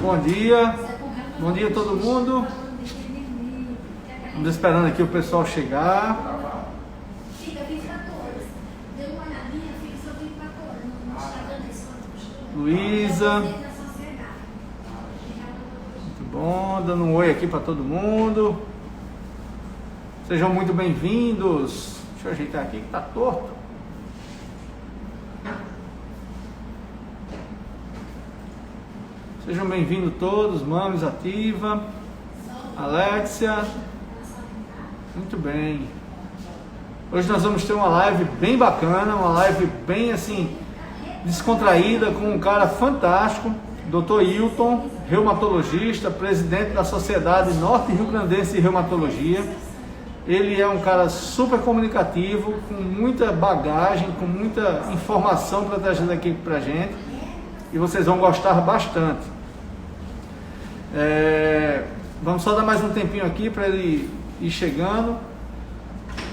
Bom dia a todo mundo. Estamos esperando aqui o pessoal chegar. Luísa. Muito bom, dando um oi aqui para todo mundo. Sejam muito bem-vindos. Deixa eu ajeitar aqui que tá torto. Sejam bem-vindos todos, Mames Ativa, Alexia. Muito bem. Hoje nós vamos ter uma live bem bacana, uma live bem assim, descontraída, com um cara fantástico, Dr. Hilton, reumatologista, presidente da Sociedade Norte Rio Grandense de Reumatologia. Ele é um cara super comunicativo, com muita bagagem, com muita informação para trazer aqui para a gente. E vocês vão gostar bastante. Vamos só dar mais um tempinho aqui para ele ir chegando.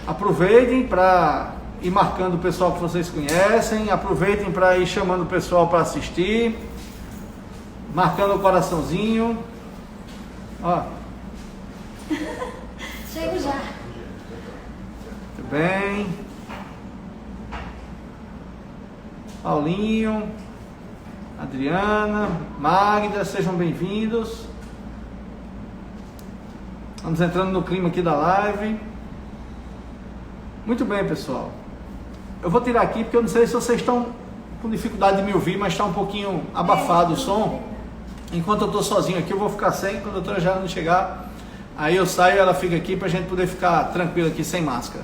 Aproveitem para ir marcando o pessoal que vocês conhecem. Aproveitem para ir chamando o pessoal para assistir. Marcando o coraçãozinho. Ó. Chego já. Muito bem. Paulinho, Adriana, Magda, sejam bem-vindos. Vamos entrando no clima aqui da live. Muito bem, pessoal. Eu vou tirar aqui porque eu não sei se vocês estão com dificuldade de me ouvir, mas está um pouquinho abafado o som. Enquanto eu estou sozinho aqui, eu vou ficar sem. Quando a doutora Jarana chegar, aí eu saio e ela fica aqui para a gente poder ficar tranquilo aqui, sem máscara.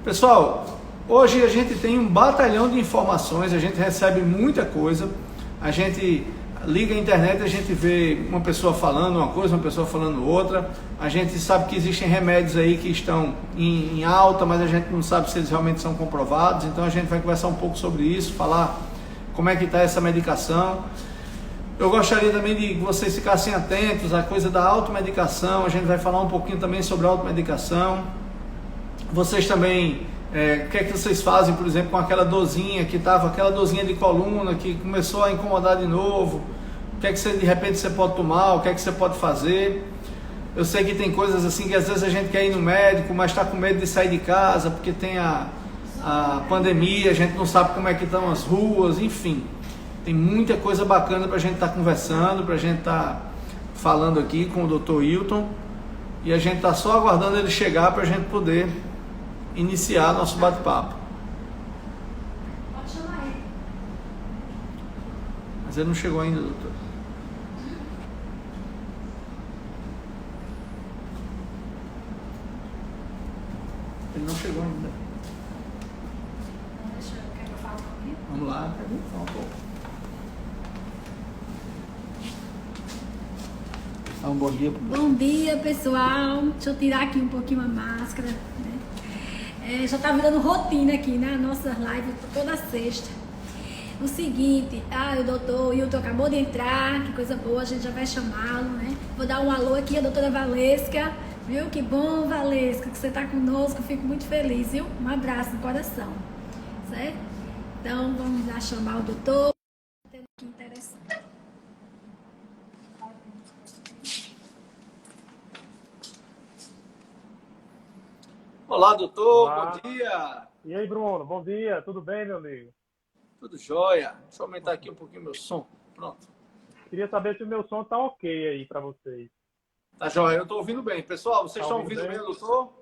Pessoal, hoje a gente tem um batalhão de informações, a gente recebe muita coisa, a gente liga a internet, a gente vê uma pessoa falando uma coisa, uma pessoa falando outra, a gente sabe que existem remédios aí que estão em alta, mas a gente não sabe se eles realmente são comprovados, então a gente vai conversar um pouco sobre isso, falar como é que está essa medicação. Eu gostaria também de que vocês ficassem atentos à coisa da automedicação, a gente vai falar um pouquinho também sobre a automedicação. Vocês também, o que é que vocês fazem, por exemplo, com aquela dorzinha que estava, aquela dorzinha de coluna que começou a incomodar de novo? O que é que você, de repente você pode tomar? O que é que você pode fazer? Eu sei que tem coisas assim que às vezes a gente quer ir no médico, mas está com medo de sair de casa porque tem a pandemia, a gente não sabe como é que estão as ruas, enfim. Tem muita coisa bacana para a gente estar conversando, para a gente estar falando aqui com o Dr. Hilton. E a gente está só aguardando ele chegar para a gente poder iniciar nosso bate-papo. Pode chamar ele. Mas ele não chegou ainda, doutor. Ele não chegou ainda. Quer que eu fale com ele? Vamos lá, um pouco. Um bom dia. Bom dia, pessoal. Deixa eu tirar aqui um pouquinho a máscara, né? Já tá virando rotina aqui, né? Nossas lives toda sexta. O seguinte, o doutor Hilton acabou de entrar, que coisa boa, a gente já vai chamá-lo, né? Vou dar um alô aqui à doutora Valesca, viu? Que bom, Valesca, que você tá conosco, fico muito feliz, viu? Um abraço no coração, certo? Então, vamos lá chamar o doutor. Que interessante. Olá, doutor, Olá. bom dia. E aí, Bruno, bom dia, tudo bem, meu amigo? Tudo jóia. Deixa eu aumentar aqui um pouquinho meu som. Pronto. Queria saber se o meu som tá ok aí para vocês. Tá jóia, eu estou ouvindo bem. Pessoal, vocês estão ouvindo bem, doutor?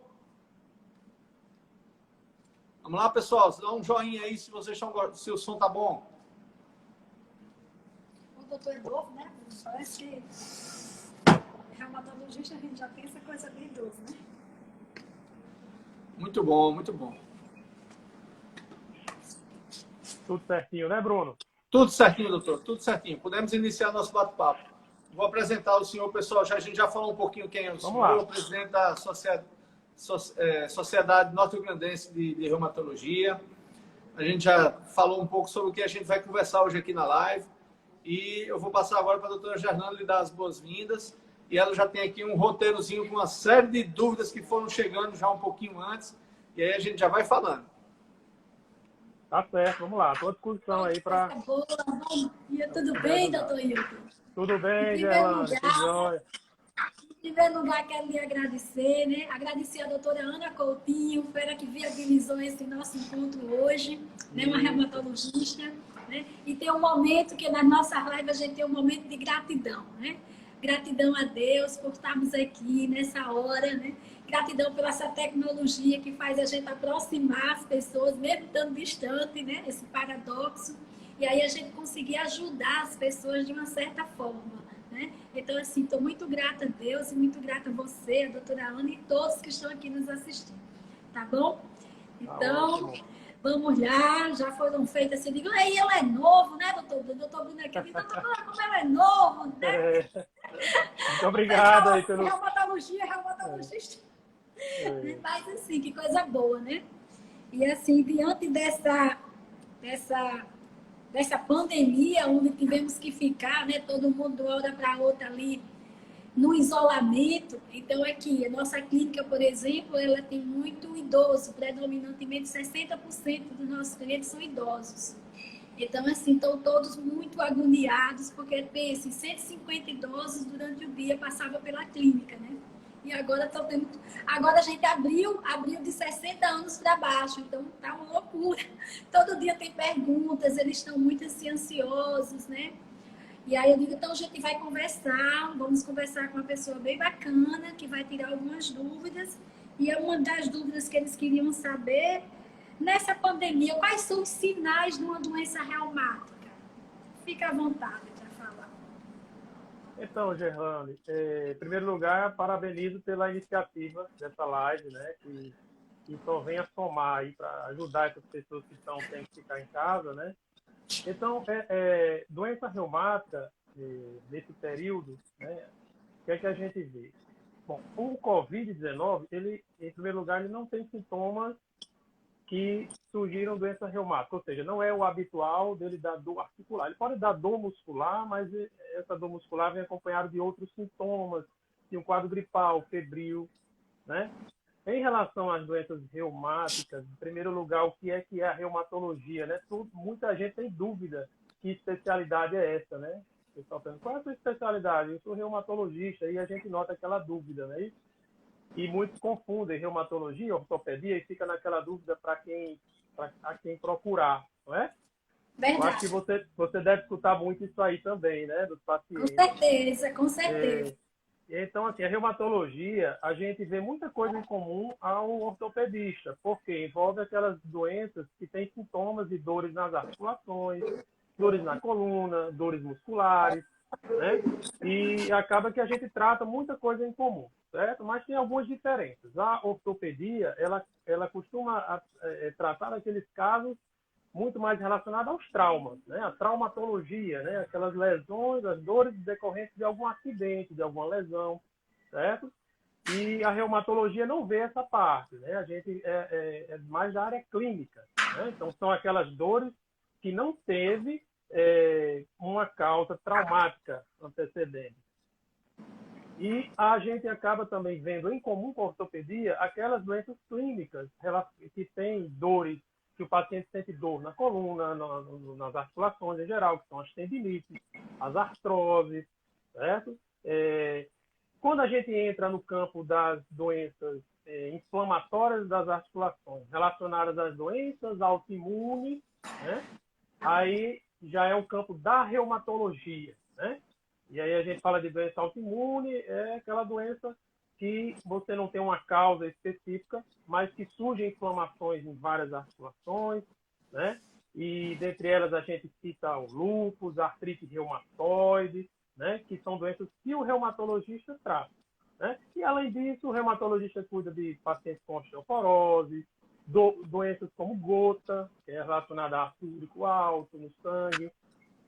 Vamos lá, pessoal, dá um joinha aí se vocês estão, se o som tá bom. O doutor é novo, né? Parece que reumatologista a gente já tem essa coisa de idoso, né? Muito bom, muito bom. Tudo certinho, né, Bruno? Tudo certinho, doutor, tudo certinho. Podemos iniciar nosso bate-papo. Vou apresentar o senhor, pessoal. A gente já falou um pouquinho quem é o senhor, o presidente da Sociedade Norte-Grandense de Reumatologia. A gente já falou um pouco sobre o que a gente vai conversar hoje aqui na live. E eu vou passar agora para a doutora Jarana lhe dar as boas-vindas. E ela já tem aqui um roteirozinho com uma série de dúvidas que foram chegando já um pouquinho antes. E aí a gente já vai falando. Tá certo, vamos lá. Estou à disposição aí para... Boa, bom dia, tudo bem, doutor Hilton? Tudo bem, Em primeiro Gerlane? Tudo lugar, jóia? Em primeiro lugar, quero lhe agradecer, né? Agradecer a doutora Ana Coutinho, foi ela que viabilizou esse nosso encontro hoje, né? Uma Isso. reumatologista, né? E tem um momento que nas nossas lives a gente tem um momento de gratidão, né? Gratidão a Deus por estarmos aqui nessa hora, né? Gratidão por essa tecnologia que faz a gente aproximar as pessoas, mesmo estando distante, né? Esse paradoxo. E aí a gente conseguir ajudar as pessoas de uma certa forma, né? Então, assim, estou muito grata a Deus e muito grata a você, a doutora Ana e todos que estão aqui nos assistindo, tá bom? Tá Então, ótimo. vamos lá, já foram feitas assim, digo, aí ela é novo, né, doutor Bruno? Doutor Bruno aqui, então, doutora, como ela é novo, né? É, muito O obrigado pessoal aí assim, pelo. reumatologista. É, Mas, assim, que coisa boa, né? E, assim, diante dessa dessa pandemia, onde tivemos que ficar, né, todo mundo de uma hora para outra ali no isolamento. Então, aqui, a nossa clínica, por exemplo, ela tem muito idoso, predominantemente 60% dos nossos clientes são idosos. Então, assim, estão todos muito agoniados, porque pense, 150 idosos durante o dia passavam pela clínica, né? E agora estão tendo. Agora a gente abriu de 60 anos para baixo, então tá uma loucura. Todo dia tem perguntas, eles estão muito assim, ansiosos, né? E aí eu digo, então a gente vai conversar, vamos conversar com uma pessoa bem bacana, que vai tirar algumas dúvidas. E é uma das dúvidas que eles queriam saber, nessa pandemia, quais são os sinais de uma doença reumática? Fica à vontade para falar. Então, Gerlane, em primeiro lugar, parabenizo pela iniciativa dessa live, né? Que só vem a somar aí para ajudar essas pessoas que têm que ficar em casa, né? Então, doença reumática, nesse período, né? O que é que a gente vê? Bom, o Covid-19, ele, em primeiro lugar, ele não tem sintomas que surgiram doença reumática, ou seja, não é o habitual dele dar dor articular. Ele pode dar dor muscular, mas essa dor muscular vem acompanhada de outros sintomas, de um quadro gripal, febril, né? Em relação às doenças reumáticas, em primeiro lugar, o que é a reumatologia, né? Muita gente tem dúvida que especialidade é essa, né? O pessoal pergunta, qual é a sua especialidade? Eu sou reumatologista, e a gente nota aquela dúvida, né? E muitos confundem reumatologia e ortopedia e fica naquela dúvida a quem procurar, não é? Eu acho que Verdade. você deve escutar muito isso aí também, né, dos Com pacientes. certeza, com certeza. Então, assim, a reumatologia, a gente vê muita coisa em comum ao ortopedista, porque envolve aquelas doenças que têm sintomas de dores nas articulações, dores na coluna, dores musculares, né? E acaba que a gente trata muita coisa em comum, certo? Mas tem algumas diferenças. A ortopedia, ela costuma tratar aqueles casos muito mais relacionados aos traumas, né? A traumatologia, né? Aquelas lesões, as dores decorrentes de algum acidente, de alguma lesão, certo? E a reumatologia não vê essa parte, né? A gente é mais da área clínica, né? Então são aquelas dores que não teve uma causa traumática antecedente. E a gente acaba também vendo em comum com a ortopedia aquelas doenças clínicas que têm dores, que o paciente sente dor na coluna, nas articulações em geral, que são as tendinites, as artroses, certo? Quando a gente entra no campo das doenças inflamatórias das articulações, relacionadas às doenças autoimunes, né? Aí já é o campo da reumatologia, né? E aí a gente fala de doença autoimune, é aquela doença que você não tem uma causa específica, mas que surgem inflamações em várias articulações, né? E dentre elas a gente cita o lúpus, a artrite reumatoide, né? Que são doenças que o reumatologista trata, né? E além disso, o reumatologista cuida de pacientes com osteoporose, doenças como gota, que é relacionada a ácido úrico alto no sangue,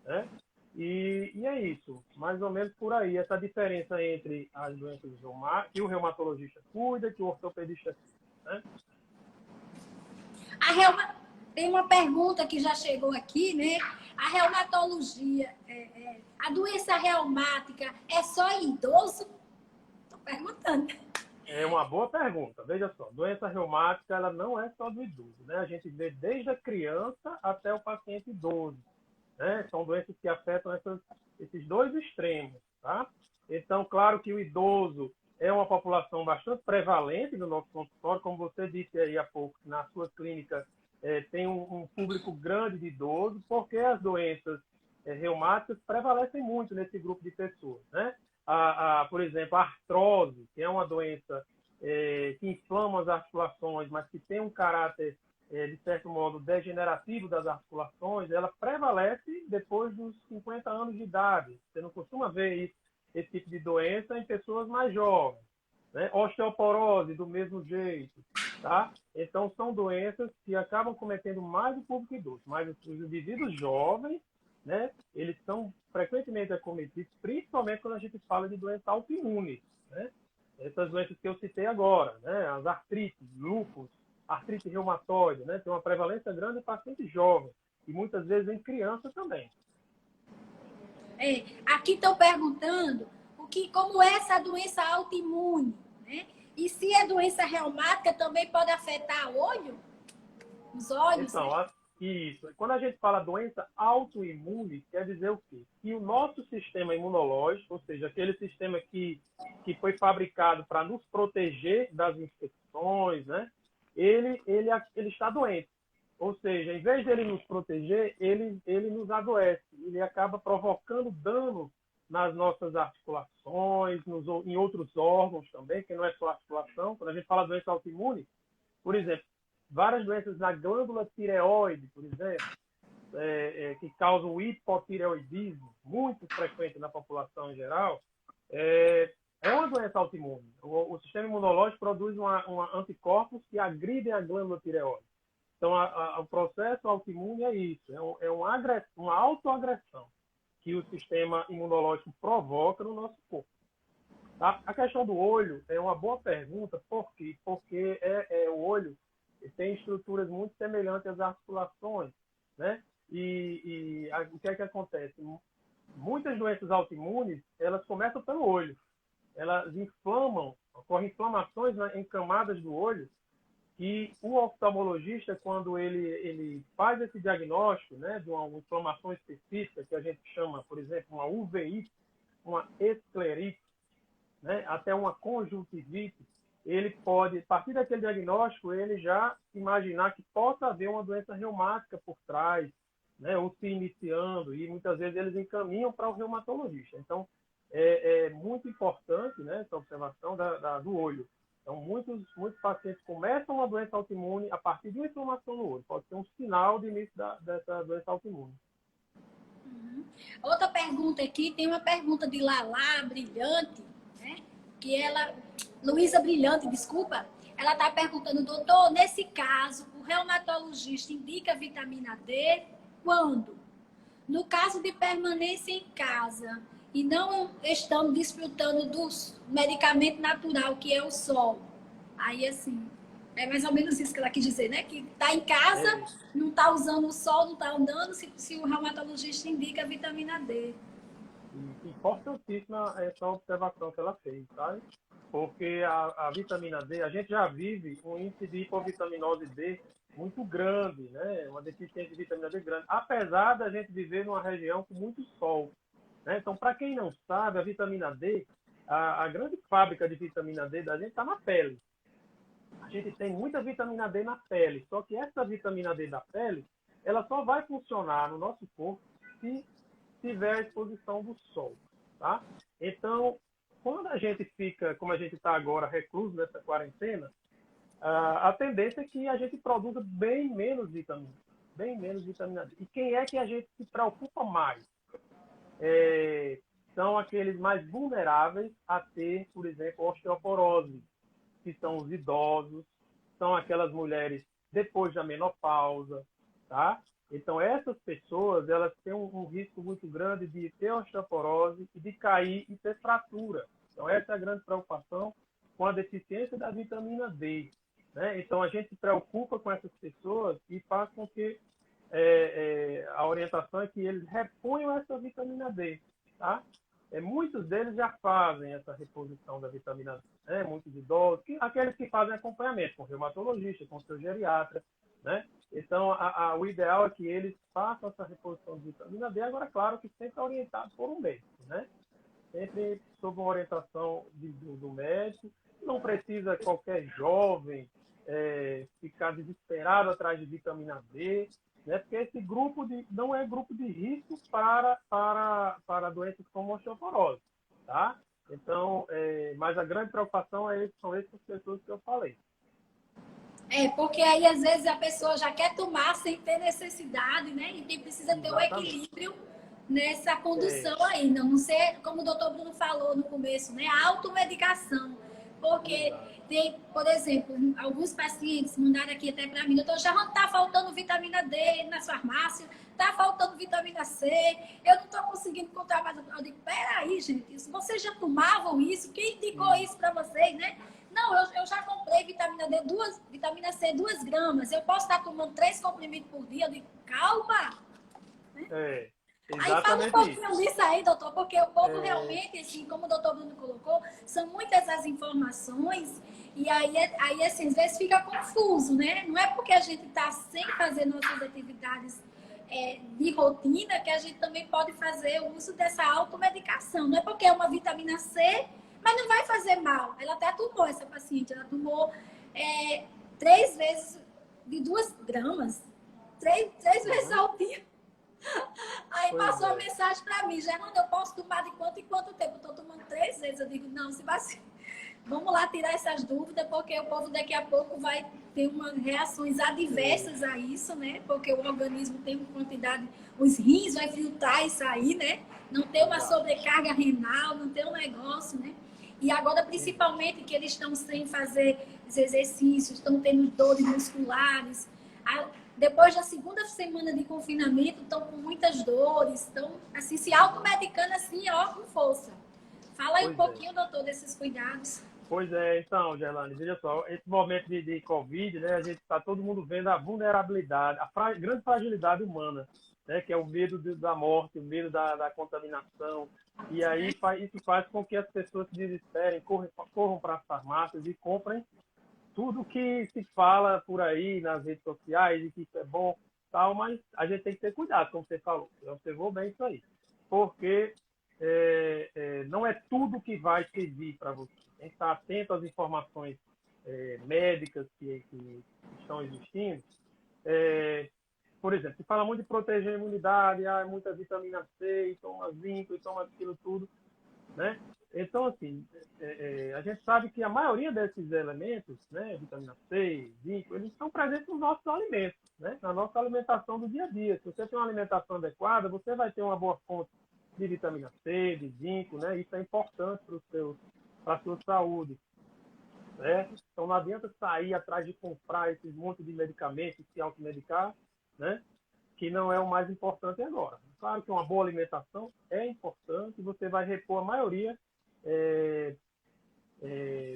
né? E é isso, mais ou menos por aí, essa diferença entre as doenças reumáticas, que o reumatologista cuida, que o ortopedista, né? Tem uma pergunta que já chegou aqui, né? A reumatologia, a doença reumática é só em idoso? Estou perguntando. É uma boa pergunta. Veja só, doença reumática ela não é só do idoso, né? A gente vê desde a criança até o paciente idoso, né? São doenças que afetam esses dois extremos, tá? Então, claro que o idoso é uma população bastante prevalente no nosso consultório, como você disse aí há pouco, na sua clínica tem um público grande de idosos, porque as doenças reumáticas prevalecem muito nesse grupo de pessoas, né? Por exemplo, a artrose, que é uma doença que inflama as articulações, mas que tem um caráter, de certo modo, degenerativo das articulações, ela prevalece depois dos 50 anos de idade. Você não costuma ver esse tipo de doença em pessoas mais jovens, né? Osteoporose, do mesmo jeito, tá? Então, são doenças que acabam cometendo mais o público idoso, mas os indivíduos jovens, né, eles são frequentemente acometidos, principalmente quando a gente fala de doença autoimune, né? Essas doenças que eu citei agora, né? As artrites, lúpus, artrite reumatoide, né? Tem uma prevalência grande em pacientes jovens e muitas vezes em crianças também. Aqui estão perguntando como é essa doença autoimune, né? E se a doença reumática também pode afetar o olho? Os olhos? Então, né? Isso. Quando a gente fala doença autoimune, quer dizer o quê? Que o nosso sistema imunológico, ou seja, aquele sistema que foi fabricado para nos proteger das infecções, né? Ele está doente. Ou seja, em vez de ele nos proteger, ele nos adoece. Ele acaba provocando dano nas nossas articulações, em outros órgãos também, que não é só articulação. Quando a gente fala de doença autoimune, por exemplo, várias doenças na glândula tireoide, por exemplo, que causam hipotireoidismo, muito frequente na população em geral, é uma doença autoimune. O sistema imunológico produz anticorpos que agridem a glândula tireoide. Então, o processo autoimune é isso, é uma autoagressão que o sistema imunológico provoca no nosso corpo. Tá? A questão do olho é uma boa pergunta, por quê? Porque o olho tem estruturas muito semelhantes às articulações, né? E o que é que acontece? Muitas doenças autoimunes, elas começam pelo olho. Elas ocorrem inflamações em camadas do olho, e o oftalmologista, quando ele faz esse diagnóstico, né, de uma inflamação específica, que a gente chama, por exemplo, uma uveiite, uma esclerite, né, até uma conjuntivite, ele pode, a partir daquele diagnóstico, ele já imaginar que possa haver uma doença reumática por trás, né, ou se iniciando, e muitas vezes eles encaminham para o reumatologista. Então, é muito importante, né, essa observação do olho. Então, muitos pacientes começam uma doença autoimune a partir de uma inflamação no olho. Pode ser um sinal de início dessa doença autoimune. Uhum. Outra pergunta aqui, tem uma pergunta de Lala Brilhante, né? Que Luísa Brilhante, desculpa. Ela está perguntando, doutor, nesse caso, o reumatologista indica vitamina D quando? No caso de permanência em casa e não estamos desfrutando do medicamento natural, que é o sol. Aí, assim, é mais ou menos isso que ela quis dizer, né? Que está em casa, não está usando o sol, não está andando, se o reumatologista indica vitamina D. Importantíssima essa observação que ela fez, tá? Porque a vitamina D, a gente já vive um índice de hipovitaminose D muito grande, né? Uma deficiência de vitamina D grande, apesar da gente viver numa região com muito sol, né? Então, para quem não sabe, a vitamina D, a grande fábrica de vitamina D da gente está na pele. A gente tem muita vitamina D na pele, só que essa vitamina D da pele, ela só vai funcionar no nosso corpo se tiver a exposição do sol, tá? Então, quando a gente fica, como a gente está agora, recluso nessa quarentena, a tendência é que a gente produza bem menos vitamina D. E quem é que a gente se preocupa mais? São aqueles mais vulneráveis a ter, por exemplo, osteoporose, que são os idosos, são aquelas mulheres depois da menopausa, tá? Então, essas pessoas, elas têm um risco muito grande de ter osteoporose e de cair e ter fratura. Então, essa é a grande preocupação com a deficiência da vitamina D, né? Então, a gente se preocupa com essas pessoas e faz com que a orientação é que eles reponham essa vitamina D, tá? Muitos deles já fazem essa reposição da vitamina D, né? Muitos idosos, aqueles que fazem acompanhamento com o reumatologista, com o seu geriatra, né? Então, o ideal é que eles façam essa reposição de vitamina D. Agora, claro que sempre orientado por um médico, né? Sempre sob uma orientação do médico. Não precisa qualquer jovem ficar desesperado atrás de vitamina D, né? Porque esse grupo não é grupo de risco para doenças como osteoporose, tá? Então, mas a grande preocupação são essas pessoas que eu falei. Porque aí às vezes a pessoa já quer tomar sem ter necessidade, né? E precisa ter o equilíbrio nessa condução aí. Não ser, como o doutor Bruno falou no começo, né? A automedicação. Porque tem, por exemplo, alguns pacientes mandaram aqui até para mim, doutor, já não está faltando vitamina D nas farmácias, está faltando vitamina C, eu não estou conseguindo encontrar mais. Eu digo, peraí, gente, vocês já tomavam isso? Quem indicou isso para vocês, né? Não, eu já comprei vitamina D, vitamina C, 2 gramas. Eu posso estar tomando 3 comprimidos por dia? Eu digo, calma! Né? Aí fala um pouquinho disso aí, doutor, porque o povo realmente, assim, como o doutor Bruno colocou, são muitas as informações e aí assim, às vezes fica confuso, né? Não é porque a gente está sem fazer nossas atividades de rotina que a gente também pode fazer o uso dessa automedicação. Não é porque é uma vitamina C, mas não vai fazer mal. Ela até tomou, essa paciente, ela tomou 3 vezes de 2 gramas, 3 vezes ao dia. Aí passou a mensagem para mim, Germana, eu posso tomar de quanto em quanto tempo? Eu estou tomando 3 vezes. Eu digo, não, se vacina. Vamos lá tirar essas dúvidas, porque o povo daqui a pouco vai ter umas reações adversas a isso, né? Porque o organismo tem uma quantidade, os rins vai filtrar isso aí, né? Não tem uma sobrecarga renal, não tem um negócio, né? E agora, principalmente, que eles estão sem fazer os exercícios, estão tendo dores musculares. Depois da segunda semana de confinamento, estão com muitas dores, estão assim, se automedicando assim, ó, com força. Fala aí um pouquinho, doutor, desses cuidados. Pois é, então, Gerlane, veja só, esse momento de Covid, né, a gente está todo mundo vendo a vulnerabilidade, a grande fragilidade humana, né, que é o medo da morte, o medo da contaminação. E aí isso faz com que as pessoas se desesperem, corram para as farmácias e comprem tudo que se fala por aí nas redes sociais, e que isso é bom, tal, mas a gente tem que ter cuidado, como você falou. Você observou bem isso aí. Porque não é tudo que vai servir para você. Tem que estar atento às informações médicas que estão existindo. Por exemplo, se fala muito de proteger a imunidade, muita vitamina C, e toma zinco, e toma aquilo tudo, né? Então, assim, a gente sabe que a maioria desses elementos, né, vitamina C, zinco, eles estão presentes nos nossos alimentos, né, na nossa alimentação do dia a dia. Se você tem uma alimentação adequada, você vai ter uma boa fonte de vitamina C, de zinco, né? Isso é importante para a sua saúde. Né? Então, não adianta sair atrás de comprar esses monte de medicamentos, se automedicar, né? Que não é o mais importante agora. Claro que uma boa alimentação é importante, você vai repor a maioria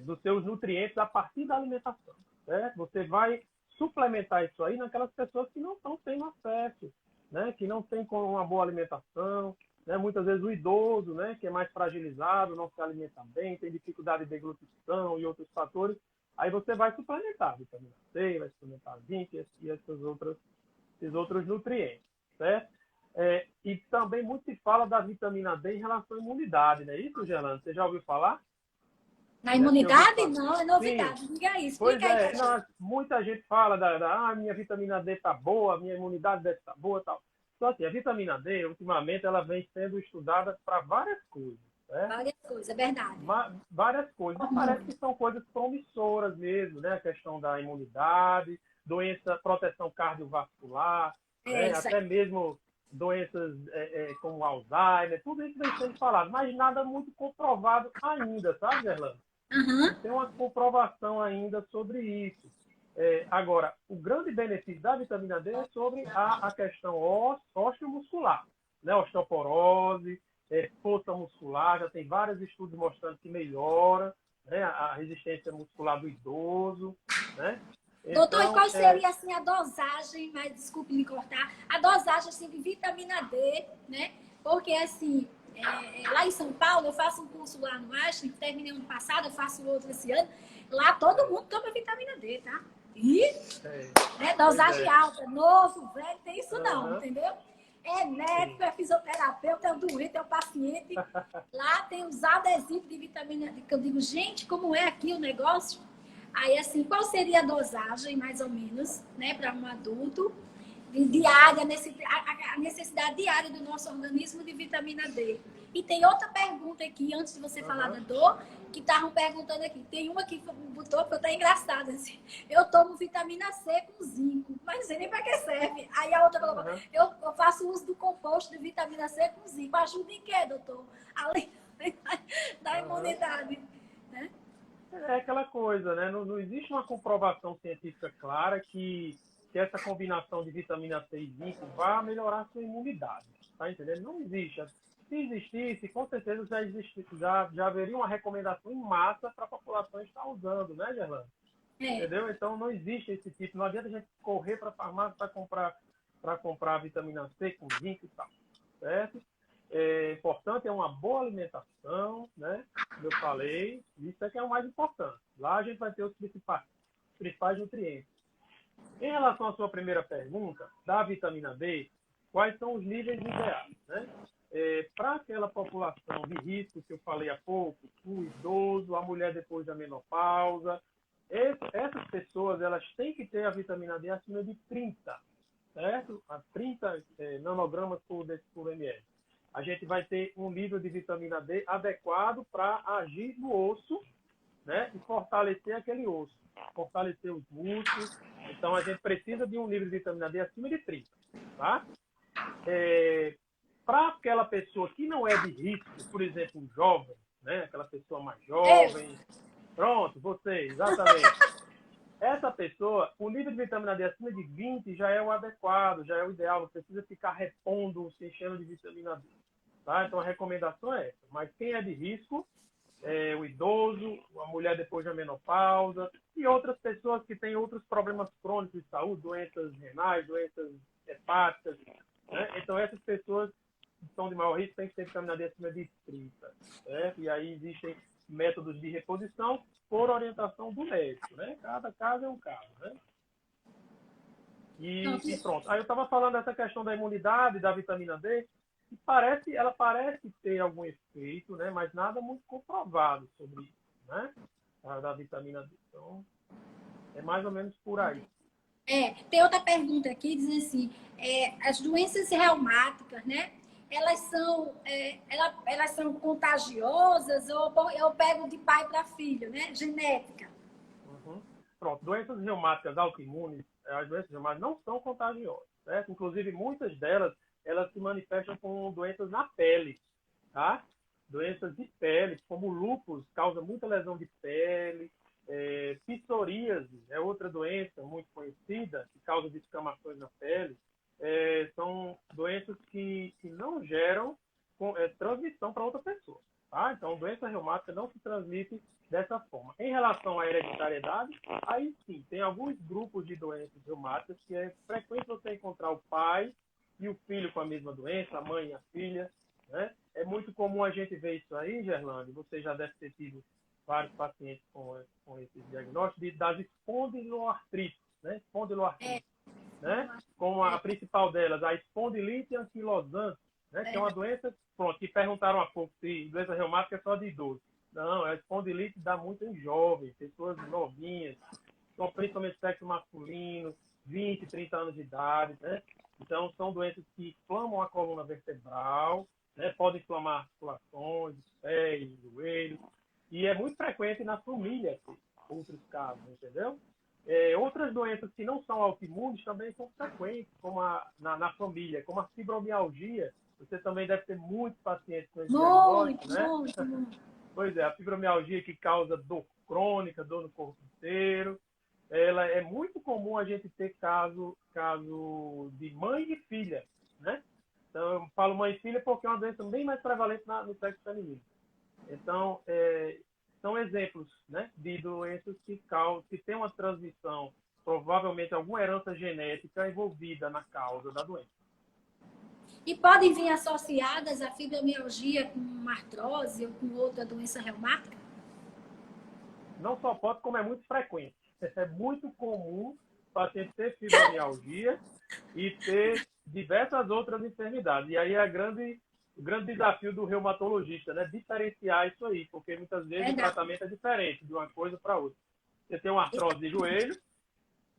dos seus nutrientes a partir da alimentação. Né? Você vai suplementar isso aí naquelas pessoas que não estão tendo acesso, né? Que não têm uma boa alimentação, né? Muitas vezes o idoso, né? Que é mais fragilizado, não se alimenta bem, tem dificuldade de deglutição e outros fatores, aí você vai suplementar vitamina C, vai suplementar zinco e esses outros nutrientes, certo? E também muito se fala da vitamina D em relação à imunidade, não é isso, Gerlane? Você já ouviu falar? Na imunidade? Não, é novidade. Sim. Diga isso. Pois muita gente fala minha vitamina D está boa, minha imunidade deve estar boa, tal. Só que a vitamina D, ultimamente, ela vem sendo estudada para várias coisas. Né? Várias coisas, é verdade. Várias coisas. Parece que são coisas promissoras mesmo, né? A questão da imunidade, proteção cardiovascular, né? Até mesmo doenças como Alzheimer, tudo isso vem sendo falado, mas nada muito comprovado ainda, sabe, Gerlane? Uhum. Tem uma comprovação ainda sobre isso. Agora, o grande benefício da vitamina D é sobre a questão osteomuscular, né? Osteoporose, força muscular, já tem vários estudos mostrando que melhora, né? A resistência muscular do idoso, né? Doutor, e qual seria assim, a dosagem, mas desculpe me cortar, a dosagem assim, de vitamina D, né? Porque assim, lá em São Paulo, eu faço um curso lá no Ashton, terminei ano passado, eu faço outro esse ano, lá todo mundo toma vitamina D, tá? E, É, né, pois dosagem é. alta, novo, velho, tem isso não, Aham, entendeu? É médico, sim. é fisioterapeuta, é o doente, é o paciente. Lá tem os adesivos de vitamina D, que eu digo, gente, como é aqui o negócio? Aí, assim, qual seria a dosagem, mais ou menos, né, para um adulto, diária, a necessidade diária do nosso organismo de vitamina D? E tem outra pergunta aqui, antes de você falar da Aham, dor, que estavam perguntando aqui. Tem uma que botou, que tá engraçada, assim. Eu tomo vitamina C com zinco, mas não sei nem para que serve. Aí a outra colocou, aham. eu faço uso do composto de vitamina C com zinco. Ajuda em quê, doutor? Além da Aham. imunidade, né? É aquela coisa, né? Não existe uma comprovação científica clara que essa combinação de vitamina C e zinco vá melhorar a sua imunidade. Tá entendendo? Não existe. Se existisse, com certeza já haveria uma recomendação em massa para a população estar usando, né, Gerlando? É. Entendeu? Então não existe esse tipo. Não adianta a gente correr para a farmácia para comprar vitamina C com zinco e tal. Certo? É importante é uma boa alimentação, né? Como eu falei, isso é que é o mais importante. Lá a gente vai ter os principais nutrientes. Em relação à sua primeira pergunta, da vitamina D, quais são os níveis ideais, né? Para aquela população de risco que eu falei há pouco, o idoso, a mulher depois da menopausa, essas pessoas elas têm que ter a vitamina D acima de 30, certo? A 30 nanogramas por ml. A gente vai ter um nível de vitamina D adequado para agir no osso, né? E fortalecer aquele osso, fortalecer os músculos. Então, a gente precisa de um nível de vitamina D acima de 30, tá? Para aquela pessoa que não é de risco, por exemplo, um jovem, né? Aquela pessoa mais Eu. jovem, pronto, você, exatamente. Essa pessoa, o nível de vitamina D acima de 20 já é o adequado, já é o ideal, não precisa ficar repondo, se enchendo de vitamina D. Tá? Então a recomendação é essa. Mas quem é de risco, o idoso, a mulher depois da menopausa e outras pessoas que têm outros problemas crônicos de saúde, doenças renais, doenças hepáticas. Né? Então essas pessoas que são de maior risco têm que ter vitamina D acima de 30. Certo? E aí existem métodos de reposição por orientação do médico, né? Cada caso é um caso, né? Não, E pronto. Aí eu estava falando dessa questão da imunidade, da vitamina D, que ela parece ter algum efeito, né? Mas nada muito comprovado sobre isso, né? Da vitamina D. Então, é mais ou menos por aí. tem outra pergunta aqui, dizendo assim, as doenças reumáticas, né? Elas são contagiosas ou eu pego de pai para filho, né? Genética. Uhum. Pronto. Doenças reumáticas autoimunes, as doenças reumáticas não são contagiosas, certo? Inclusive, muitas delas, elas se manifestam com doenças na pele, tá? Doenças de pele, como o lúpus, causa muita lesão de pele. Psoríase é outra doença muito conhecida, que causa descamações na pele. São doenças que não geram transmissão para outra pessoa. Tá? Então, doença reumática não se transmite dessa forma. Em relação à hereditariedade, aí sim, tem alguns grupos de doenças reumáticas que é frequente você encontrar o pai e o filho com a mesma doença, a mãe e a filha. Né? É muito comum a gente ver isso aí, Gerlande, você já deve ter tido vários pacientes com esse diagnóstico das espondiloartrites, né? Espondiloartrite, né? Com a principal delas, a espondilite anquilosante, né? Que é uma doença, pronto, que perguntaram há pouco se doença reumática é só de idoso. Não, a espondilite dá muito em jovens, pessoas novinhas, então, principalmente sexo masculino, 20, 30 anos de idade, né? Então, são doenças que inflamam a coluna vertebral, né? Podem inflamar articulações, pés, joelhos, e é muito frequente na família, outros casos, entendeu? Outras doenças que não são autoimunes também são frequentes, como na família, como a fibromialgia. Você também deve ter muitos pacientes com esse diagnóstico, Muito, né? muito, muito. Pois é, a fibromialgia que causa dor crônica, dor no corpo inteiro. Ela é muito comum a gente ter caso de mãe e filha, né? Então, eu falo mãe e filha porque é uma doença bem mais prevalente no sexo feminino. Então, são exemplos, né, de doenças que têm uma transmissão, provavelmente alguma herança genética envolvida na causa da doença. E podem vir associadas a fibromialgia com uma artrose ou com outra doença reumática? Não só pode, como é muito frequente. É muito comum o paciente ter fibromialgia e ter diversas outras enfermidades. E aí é o grande desafio do reumatologista, né? Diferenciar isso aí, porque muitas vezes o tratamento é diferente de uma coisa para outra. Você tem uma artrose de joelho,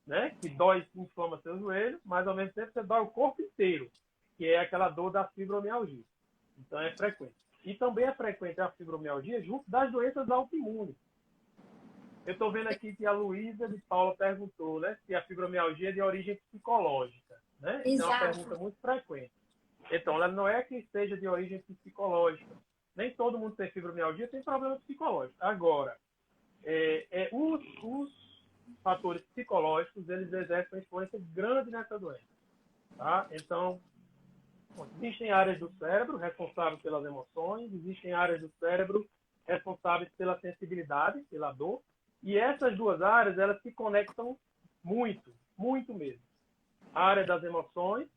né? Que dói e inflama seu joelho, mas ao mesmo tempo você dói o corpo inteiro, que é aquela dor da fibromialgia. Então é frequente. E também é frequente a fibromialgia junto das doenças autoimunes. Eu estou vendo aqui que a Luísa de Paula perguntou, né, se a fibromialgia é de origem psicológica, né? Então é uma pergunta muito frequente. Então, ela não é que seja de origem psicológica. Nem todo mundo que tem fibromialgia tem problema psicológico. Agora, os fatores psicológicos, eles exercem uma influência grande nessa doença. Tá? Então, existem áreas do cérebro responsáveis pelas emoções, existem áreas do cérebro responsáveis pela sensibilidade, pela dor, e essas duas áreas, elas se conectam muito, muito mesmo. A área das emoções,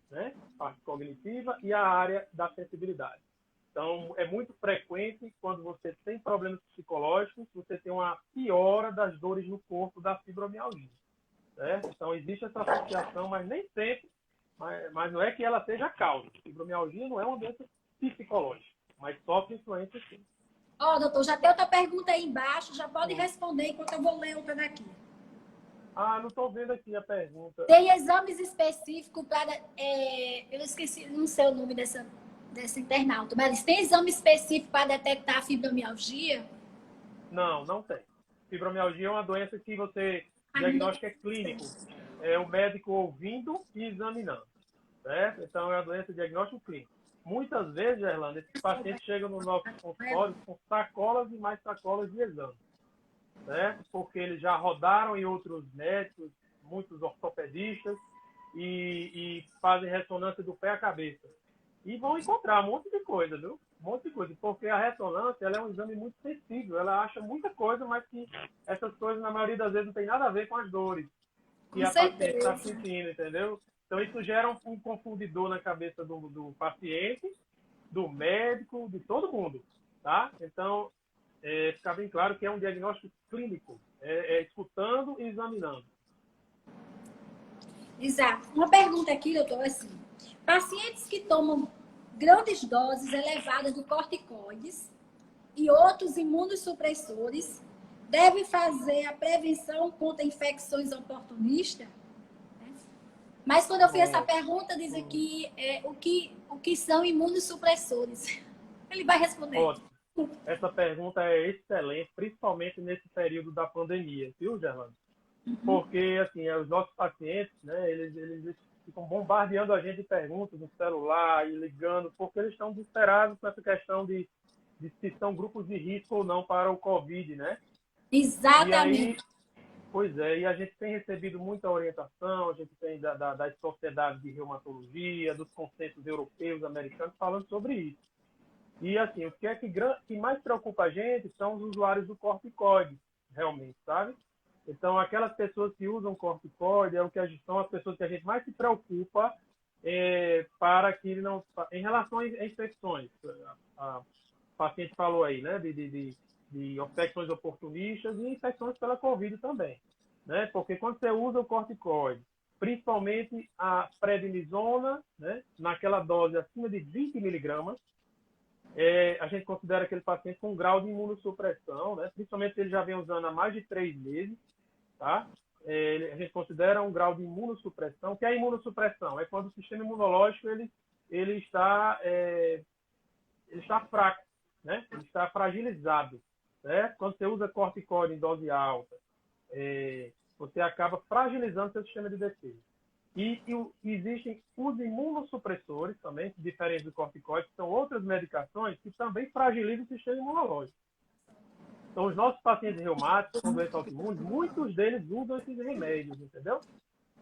né, parte cognitiva, e a área da sensibilidade. Então, é muito frequente, quando você tem problemas psicológicos, você tem uma piora das dores no corpo da fibromialgia. Certo? Então, existe essa associação, mas nem sempre, mas não é que ela seja a causa. Fibromialgia não é uma doença psicológica, mas sofre influência sim. Doutor, já tem outra pergunta aí embaixo, já pode responder enquanto eu vou ler outra daqui. Não estou vendo aqui a pergunta. Tem exames específicos para... eu esqueci, não sei o nome dessa internauta, mas tem exame específico para detectar a fibromialgia? Não tem. Fibromialgia é uma doença que o diagnóstico é clínico. É o médico ouvindo e examinando. Certo? Então, é uma doença de diagnóstico clínico. Muitas vezes, Gerlanda, esses pacientes chegam no nosso consultório com sacolas e mais sacolas de exame. Certo? Porque eles já rodaram em outros médicos, muitos ortopedistas, e fazem ressonância do pé à cabeça. E vão encontrar um monte de coisa, viu? Um monte de coisa. Porque a ressonância, ela é um exame muito sensível. Ela acha muita coisa, mas que essas coisas, na maioria das vezes, não tem nada a ver com as dores que a paciente está sentindo, entendeu? Então, isso gera um confundidor na cabeça do paciente, do médico, de todo mundo, tá? Então, fica bem claro que é um diagnóstico clínico, escutando e examinando. Exato. Uma pergunta aqui, doutor, assim, pacientes que tomam grandes doses elevadas de corticoides e outros imunossupressores devem fazer a prevenção contra infecções oportunistas? Mas quando eu fiz essa pergunta, diz aqui o que são imunossupressores. Ele vai responder. Ótimo. Essa pergunta é excelente, principalmente nesse período da pandemia, viu, Gerlando? Porque, assim, os nossos pacientes, né, eles ficam bombardeando a gente de perguntas no celular e ligando, porque eles estão desesperados com essa questão de se são grupos de risco ou não para o Covid, né? Exatamente. Pois é, e a gente tem recebido muita orientação, a gente tem das sociedades de reumatologia, dos consensos europeus, americanos, falando sobre isso. E, assim, o que mais preocupa a gente são os usuários do corticoide, realmente, sabe? Então, aquelas pessoas que usam corticoide são as pessoas que a gente mais se preocupa para que ele não... Em relação a infecções, a paciente falou aí, né, de infecções oportunistas e infecções pela Covid também, né? Porque quando você usa o corticoide, principalmente a prednisona, né, naquela dose acima de 20 miligramas, a gente considera aquele paciente com um grau de imunossupressão, né? Principalmente se ele já vem usando há mais de 3 meses, tá? A gente considera um grau de imunossupressão. O que é imunossupressão? É quando o sistema imunológico ele está fraco, né? Ele está fragilizado. Né? Quando você usa corticoide em dose alta, você acaba fragilizando seu sistema de defesa. E existem os imunossupressores também, diferentes do corticoide, que são outras medicações que também fragilizam o sistema imunológico. Então, os nossos pacientes reumáticos com doença autoimune, muitos deles usam esses remédios, entendeu?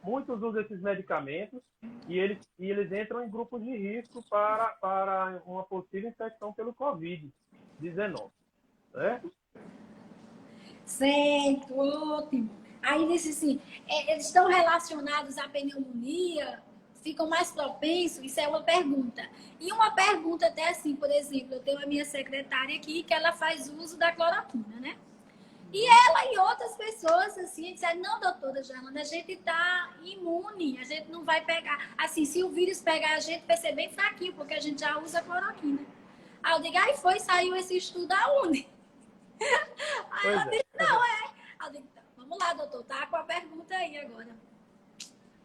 Muitos usam esses medicamentos e eles entram em grupos de risco para uma possível infecção pelo Covid-19. Certo? Certo, ótimo. Aí disse assim, eles estão relacionados à pneumonia, ficam mais propensos? Isso é uma pergunta. E uma pergunta até assim, por exemplo, eu tenho a minha secretária aqui que ela faz uso da cloroquina, né? E ela e outras pessoas, assim, disseram, não, doutora Gerlane, a gente tá imune, a gente não vai pegar. Assim, se o vírus pegar a gente, vai ser bem fraquinho, porque a gente já usa cloroquina. Aí eu digo, aí saiu esse estudo aonde? Aí Pois eu é. disse, não, é. Aí eu digo, tá, vamos lá, doutor, tá com a pergunta aí agora.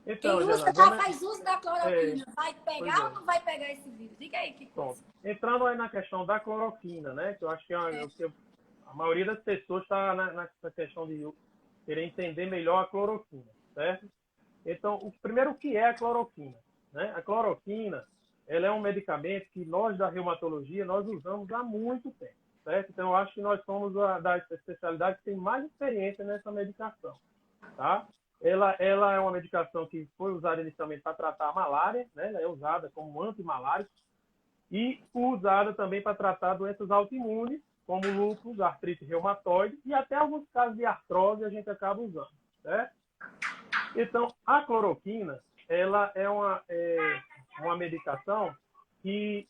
Então, Quem usa, Gerlane, já faz uso da cloroquina, vai pois pegar ou é. não vai pegar esse vírus? Diga aí, que coisa. Pronto. Entrando aí na questão da cloroquina, né? Que eu acho que a maioria das pessoas está nessa questão de querer entender melhor a cloroquina, certo? Então, primeiro, o que é a cloroquina? Né? A cloroquina, ela é um medicamento que nós da reumatologia, nós usamos há muito tempo, certo? Então, eu acho que nós somos da especialidade que tem mais experiência nessa medicação, tá? Ela é uma medicação que foi usada inicialmente para tratar a malária, né? Ela é usada como antimalárico e usada também para tratar doenças autoimunes, como lúpus, artrite reumatoide e até alguns casos de artrose a gente acaba usando, certo? Então, a cloroquina, ela é uma medicação que,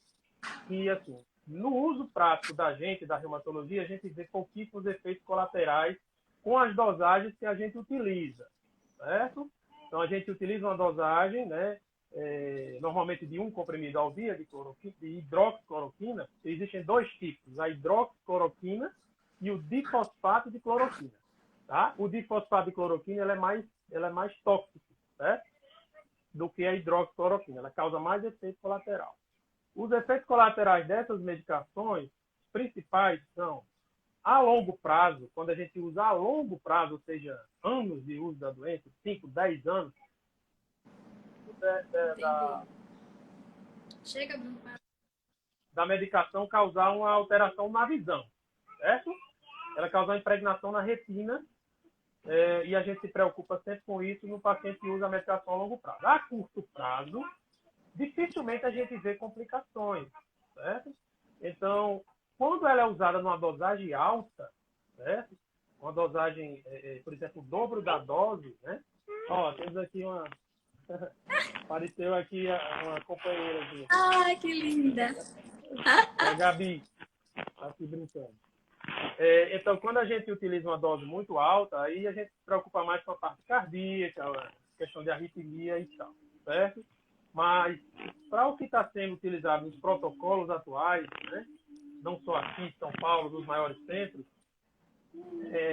assim, no uso prático da gente, da reumatologia, a gente vê pouquíssimos efeitos colaterais com as dosagens que a gente utiliza, certo? Então, a gente utiliza uma dosagem, né, normalmente de 1 comprimido ao dia de hidroxicloroquina. Existem 2 tipos, a hidroxicloroquina e o difosfato de cloroquina. Tá? O difosfato de cloroquina ela é mais tóxico, certo? Do que a hidroxicloroquina. Ela causa mais efeito colateral. Os efeitos colaterais dessas medicações principais são a longo prazo, quando a gente usa a longo prazo, ou seja, anos de uso da doença, 5, 10 anos, Chega, Bruno. da medicação causar uma alteração na visão, certo? Ela causa uma impregnação na retina, e a gente se preocupa sempre com isso no paciente que usa a medicação a longo prazo. A curto prazo, dificilmente a gente vê complicações, certo? Então, quando ela é usada numa dosagem alta, certo? Uma dosagem, por exemplo, o dobro da dose, né? Ó, temos aqui apareceu aqui uma companheira aqui. Ai, que linda. A Gabi, tá aqui brincando. Então, quando a gente utiliza uma dose muito alta, aí a gente se preocupa mais com a parte cardíaca, a questão de arritmia e tal, certo? Mas, para o que está sendo utilizado nos protocolos atuais, né, não só aqui em São Paulo, nos maiores centros,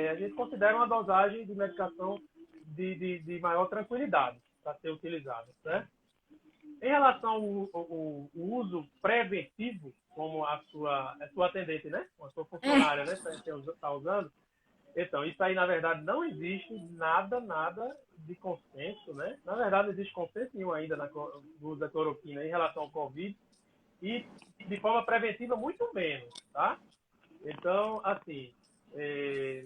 a gente considera uma dosagem de medicação de maior tranquilidade para ser utilizada, certo? Em relação ao uso preventivo, como a sua atendente, né? A sua funcionária, né? Está usando. Então, isso aí, na verdade, não existe nada de consenso, né? Na verdade, não existe consenso nenhum ainda no uso da cloroquina em relação ao Covid e, de forma preventiva, muito menos, tá? Então, assim,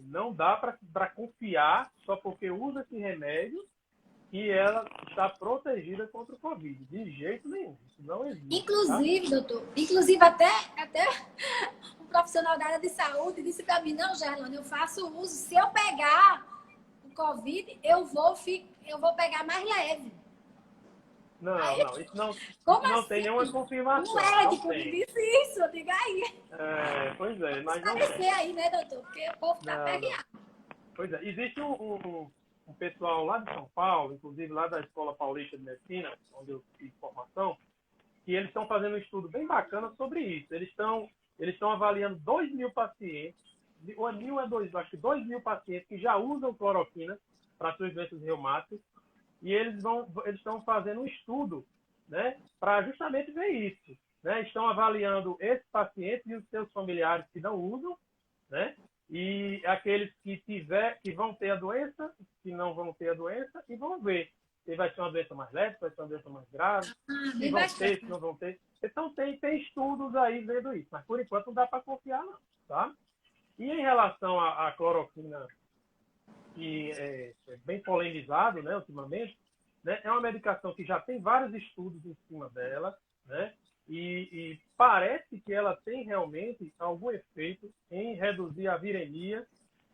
não dá para confiar só porque usa esse remédio que ela está protegida contra o Covid. De jeito nenhum. Isso não existe. Inclusive, tá? doutor, inclusive até um profissional da área de saúde disse para mim, não, Gerlane, eu faço uso, se eu pegar o Covid, eu vou pegar mais leve. Não, Aí, isso não assim? tem nenhuma confirmação. Um médico me disse isso, diga aí. Pois é, mas não Esclarecer tem. aí, né, doutor? Porque o povo tá Não. perreado. Pois é, existe um pessoal lá de São Paulo, inclusive lá da Escola Paulista de Medicina, onde eu fiz formação, que eles estão fazendo um estudo bem bacana sobre isso. Eles estão avaliando 2.000 pacientes, ou 1.000 é 2, acho que 2.000 pacientes que já usam cloroquina para suas doenças reumáticas, e eles estão fazendo um estudo, né, para justamente ver isso. Né? Estão avaliando esses pacientes e os seus familiares que não usam, né? E aqueles que vão ter a doença, que não vão ter a doença, e vão ver se vai ser uma doença mais leve, se vai ser uma doença mais grave, se vão ter, se não vão ter. Então, tem estudos aí vendo isso, mas por enquanto não dá para confiar, não. Tá? E em relação à cloroquina, que é bem polemizado, né, ultimamente, né, é uma medicação que já tem vários estudos em cima dela, né? E parece que ela tem realmente algum efeito em reduzir a viremia,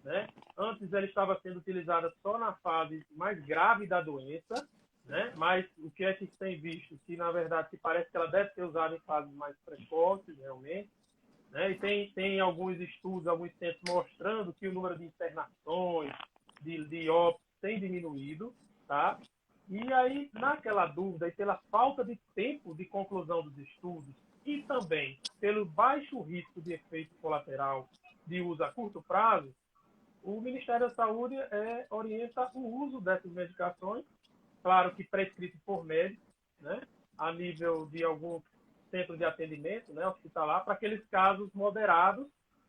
né? Antes ela estava sendo utilizada só na fase mais grave da doença, né? Mas o que a gente tem visto, que na verdade parece que ela deve ser usada em fases mais precoces, realmente. né? E tem alguns estudos, alguns centros mostrando que o número de internações, de óbitos tem diminuído, tá? E aí, naquela dúvida e pela falta de tempo de conclusão dos estudos e também pelo baixo risco de efeito colateral de uso a curto prazo, o Ministério da Saúde orienta o uso dessas medicações, claro que prescrito por médico, né, a nível de algum centro de atendimento, né, hospitalar, para aqueles casos moderados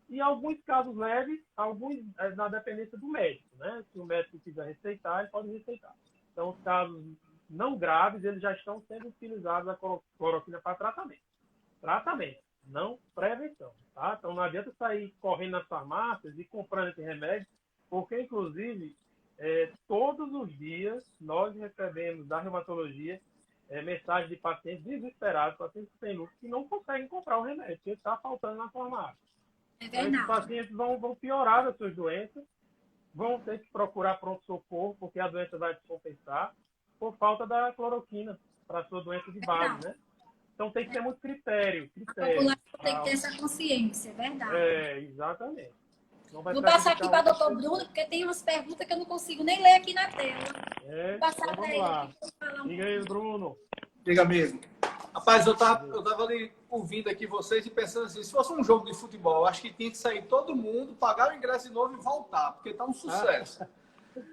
e alguns casos leves, alguns na dependência do médico, né? Se o médico quiser receitar, ele pode receitar. Então, os casos não graves, eles já estão sendo utilizados a cloroquina para tratamento. Tratamento, não prevenção, tá? Então, não adianta sair correndo nas farmácias e comprando esse remédio, porque, inclusive, todos os dias nós recebemos da reumatologia mensagens de pacientes desesperados, pacientes sem lucro, que não conseguem comprar o remédio, porque está faltando na farmácia. Então, esses pacientes vão piorar as suas doenças, vão ter que procurar pronto-socorro, porque a doença vai descompensar, por falta da cloroquina para a sua doença de base, né? Então, tem que ter muito critério. A população tem que ter essa consciência, é verdade. Exatamente. Vou passar aqui para o doutor Bruno, porque tem umas perguntas que eu não consigo nem ler aqui na tela. Vou passar então para ele. lá. Diga aí, Bruno. Diga mesmo. Rapaz, eu tava ali ouvindo aqui vocês e pensando assim, se fosse um jogo de futebol, acho que tinha que sair todo mundo, pagar o ingresso de novo e voltar, porque tá um sucesso.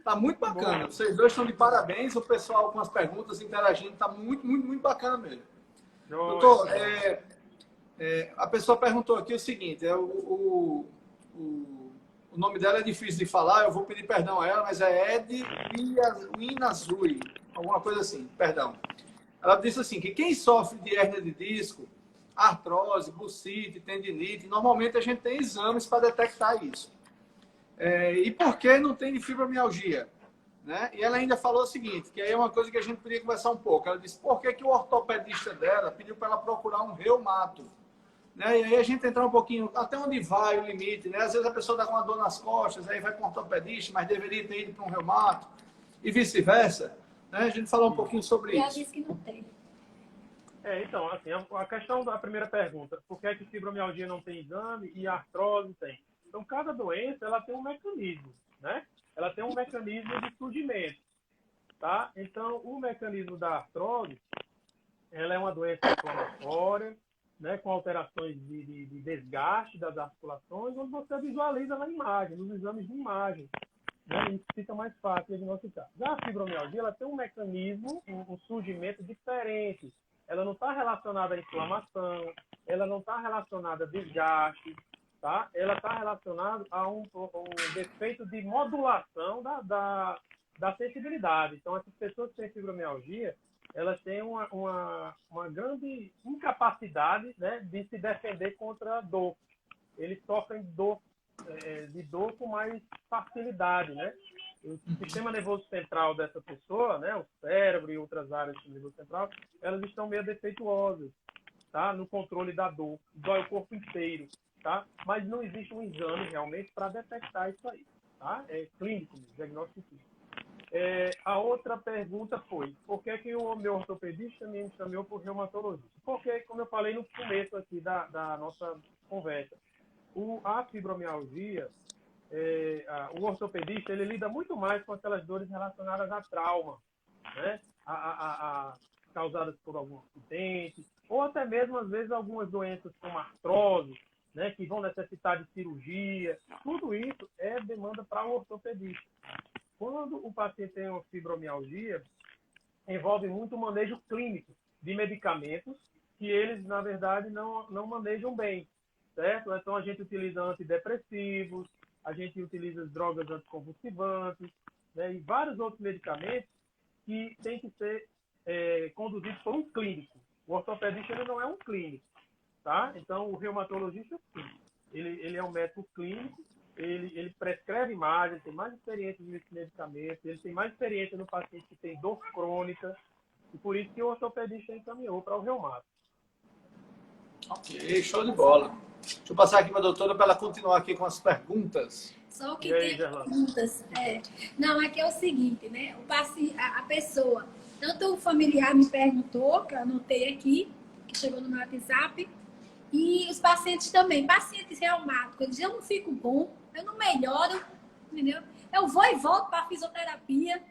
Tá muito bacana. Vocês dois estão de parabéns, o pessoal com as perguntas interagindo, tá muito, muito, muito bacana mesmo. Doutor, a pessoa perguntou aqui o seguinte, o nome dela é difícil de falar, eu vou pedir perdão a ela, mas é Ed Winazui, alguma coisa assim, perdão. Ela disse assim, que quem sofre de hérnia de disco, artrose, bursite, tendinite, normalmente a gente tem exames para detectar isso. E por que não tem de fibromialgia? Né? E ela ainda falou o seguinte, que aí é uma coisa que a gente podia conversar um pouco. Ela disse, por que o ortopedista dela pediu para ela procurar um reumato? Né? E aí a gente entrar um pouquinho, até onde vai o limite, né? Às vezes a pessoa está com uma dor nas costas, aí vai para um ortopedista, mas deveria ter ido para um reumato, e vice-versa. Né? A gente falar um pouquinho sobre isso. Ela disse que não tem. Então, assim, a questão da primeira pergunta, por que é que fibromialgia não tem exame e a artrose tem? Então, cada doença, ela tem um mecanismo, né? Ela tem um mecanismo de surgimento, tá? Então, o mecanismo da artrose, ela é uma doença inflamatória, né, com alterações de desgaste das articulações, onde você visualiza na imagem, nos exames de imagem, né? Isso fica mais fácil de diagnosticar. Já a fibromialgia, ela tem um mecanismo, um surgimento diferente. Ela não está relacionada à inflamação, ela não está relacionada a desgaste, tá? Ela está relacionada a um defeito de modulação da sensibilidade. Então, essas pessoas que têm fibromialgia, elas têm uma grande incapacidade, né, de se defender contra a dor. Eles sofrem de dor com mais facilidade, né? O sistema nervoso central dessa pessoa, né, o cérebro e outras áreas do nervoso central, elas estão meio defeituosas, tá? No controle da dor. Dói o corpo inteiro, tá? Mas não existe um exame realmente para detectar isso aí, tá? É clínico, diagnóstico clínico. A outra pergunta foi, por que o meu ortopedista me encaminhou por reumatologista? Porque, como eu falei no começo aqui da nossa conversa, a fibromialgia, o ortopedista, ele lida muito mais com aquelas dores relacionadas a trauma, né? Causadas por algum acidente, ou até mesmo, às vezes, algumas doenças como artrose, né, que vão necessitar de cirurgia. Tudo isso é demanda para o ortopedista. Quando o paciente tem uma fibromialgia, envolve muito o manejo clínico de medicamentos que eles, na verdade, não manejam bem, certo? Então, a gente utiliza antidepressivos, a gente utiliza drogas anticonvulsivantes, né, e vários outros medicamentos que têm que ser conduzidos por um clínico. O ortopedista ele não é um clínico, tá? Então, o reumatologista, sim. Ele é um médico clínico, ele prescreve imagens, tem mais experiência nesse medicamento, ele tem mais experiência no paciente que tem dor crônica, e por isso que o ortopedista encaminhou para o reumato. Ok, show de bola. Deixa eu passar aqui para a doutora para ela continuar aqui com as perguntas. Só que tem perguntas. Não, aqui é o seguinte, né? A pessoa, tanto o familiar me perguntou, que eu anotei aqui, que chegou no meu WhatsApp, E os pacientes também, pacientes reumáticos, eles dizem, eu não fico bom, eu não melhoro, entendeu? Eu vou e volto para a fisioterapia,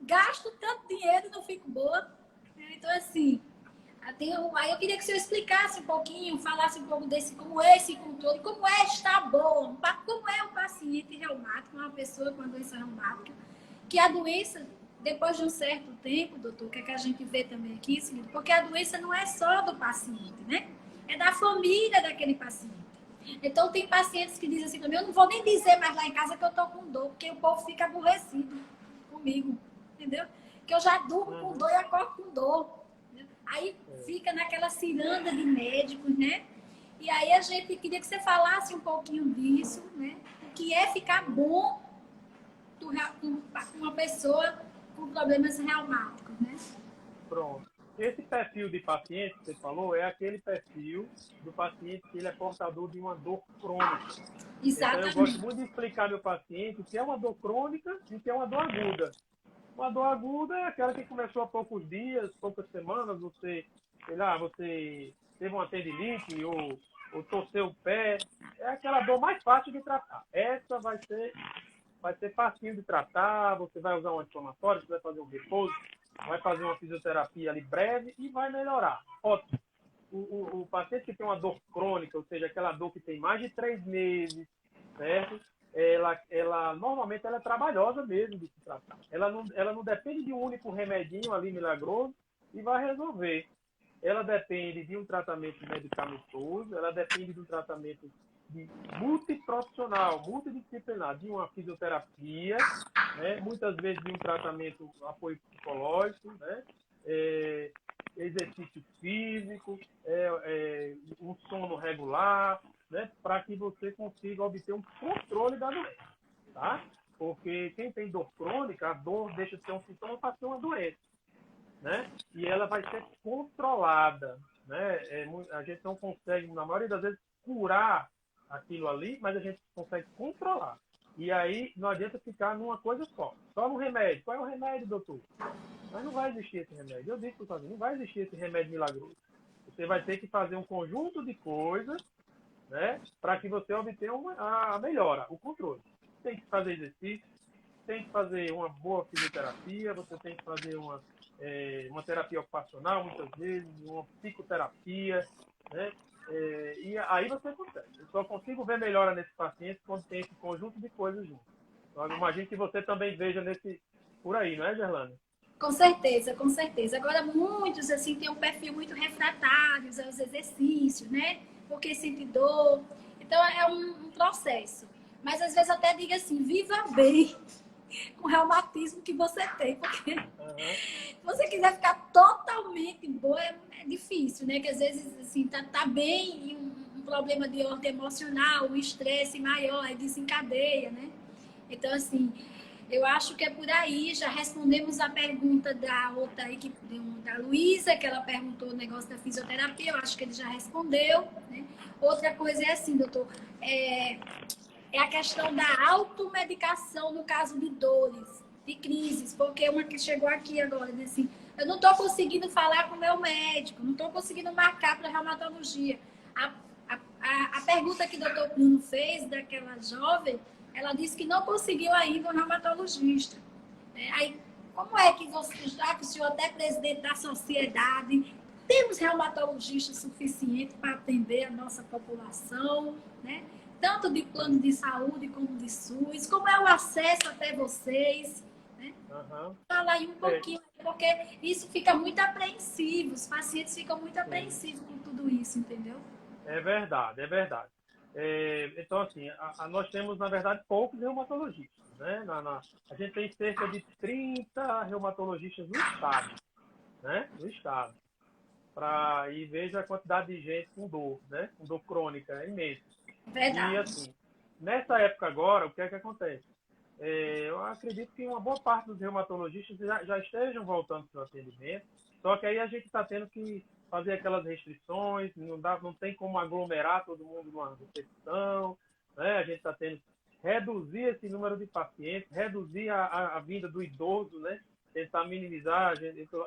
gasto tanto dinheiro e não fico boa. Então, assim, aí eu queria que o senhor explicasse um pouquinho, falasse um pouco desse, como é esse controle, como é estar bom, como é um paciente reumático, uma pessoa com a doença reumática, que a doença, depois de um certo tempo, doutor, que é que a gente vê também aqui, porque a doença não é só do paciente, né? É da família daquele paciente. Então, tem pacientes que dizem assim também, eu não vou nem dizer mais lá em casa que eu tô com dor, porque o povo fica aborrecido comigo, entendeu? Que eu já durmo com dor e acordo com dor. Aí fica naquela ciranda de médicos, né? E aí a gente queria que você falasse um pouquinho disso, né? O que é ficar bom com uma pessoa com problemas reumáticos, né? Pronto. Esse perfil de paciente que você falou é aquele perfil do paciente que ele é portador de uma dor crônica. Exatamente. Então, eu gosto muito de explicar ao paciente o que é uma dor crônica e o que é uma dor aguda. Uma dor aguda é aquela que começou há poucos dias, poucas semanas, você, sei lá, você teve uma tendinite ou torceu o pé. É aquela dor mais fácil de tratar. Essa vai ser facinho de tratar, você vai usar um anti-inflamatório, você vai fazer um repouso, vai fazer uma fisioterapia ali breve e vai melhorar. Ótimo. O paciente que tem uma dor crônica, ou seja, aquela dor que tem mais de 3 meses, certo? Normalmente ela é trabalhosa mesmo de se tratar. Ela não depende de um único remedinho ali milagroso e vai resolver. Ela depende de um tratamento medicamentoso, ela depende de um tratamento multiprofissional, multidisciplinar, de uma fisioterapia, né? Muitas vezes de um tratamento apoio psicológico, né? Exercício físico, um sono regular, né? Para que você consiga obter um controle da doença, tá? Porque quem tem dor crônica, a dor deixa de ser um sintoma para ser uma doença, né? E ela vai ser controlada, né? A gente não consegue, na maioria das vezes, curar aquilo ali, mas a gente consegue controlar. E aí não adianta ficar numa coisa só no remédio. Qual é o remédio, doutor? Mas não vai existir esse remédio. Eu disse para o paciente, não vai existir esse remédio milagroso. Você vai ter que fazer um conjunto de coisas, né, para que você obtenha a melhora, o controle. Tem que fazer exercício, tem que fazer uma boa fisioterapia, você tem que fazer uma terapia ocupacional, muitas vezes, uma psicoterapia, né? E aí você consegue. Eu só consigo ver melhora nesse paciente quando tem esse conjunto de coisas juntos. Então, eu imagino que você também veja por aí, não é, Gerlane? Com certeza, com certeza. Agora, muitos, assim, têm um perfil muito refratários aos exercícios, né? Porque sente dor. Então, é um processo. Mas, às vezes, eu até digo assim, viva bem com o reumatismo que você tem, porque se você quiser ficar totalmente boa, é difícil, né? Que, às vezes, assim, tá bem e um problema de ordem emocional, um estresse maior, aí desencadeia, né? Então, assim, eu acho que é por aí. Já respondemos a pergunta da outra equipe, da Luísa, que ela perguntou o negócio da fisioterapia. Eu acho que ele já respondeu, né? Outra coisa é assim, doutor, é a questão da automedicação no caso de dores, de crises. Porque uma que chegou aqui agora, disse assim, eu não estou conseguindo falar com o meu médico, não estou conseguindo marcar para reumatologia. A pergunta que o doutor Bruno fez daquela jovem, ela disse que não conseguiu ainda um reumatologista. Aí, como é que você, já que o senhor é presidente da sociedade, temos reumatologistas suficientes para atender a nossa população, né? Tanto de plano de saúde como de SUS, como é o acesso até vocês, né? Fala aí um pouquinho, porque isso fica muito apreensivo, os pacientes ficam muito apreensivos com tudo isso, entendeu? É verdade, é verdade. Então, assim, nós temos, na verdade, poucos reumatologistas, né? A gente tem cerca de 30 reumatologistas no estado, né? No estado. E veja a quantidade de gente com dor, né? Com dor crônica, é imenso. Verdade. E, assim, nessa época agora, o que é que acontece? Eu acredito que uma boa parte dos reumatologistas já estejam voltando para o atendimento, só que aí a gente está tendo que fazer aquelas restrições, não tem como aglomerar todo mundo numa recepção, né? A gente está tendo que reduzir esse número de pacientes, reduzir a vinda do idoso, né? tentar minimizar.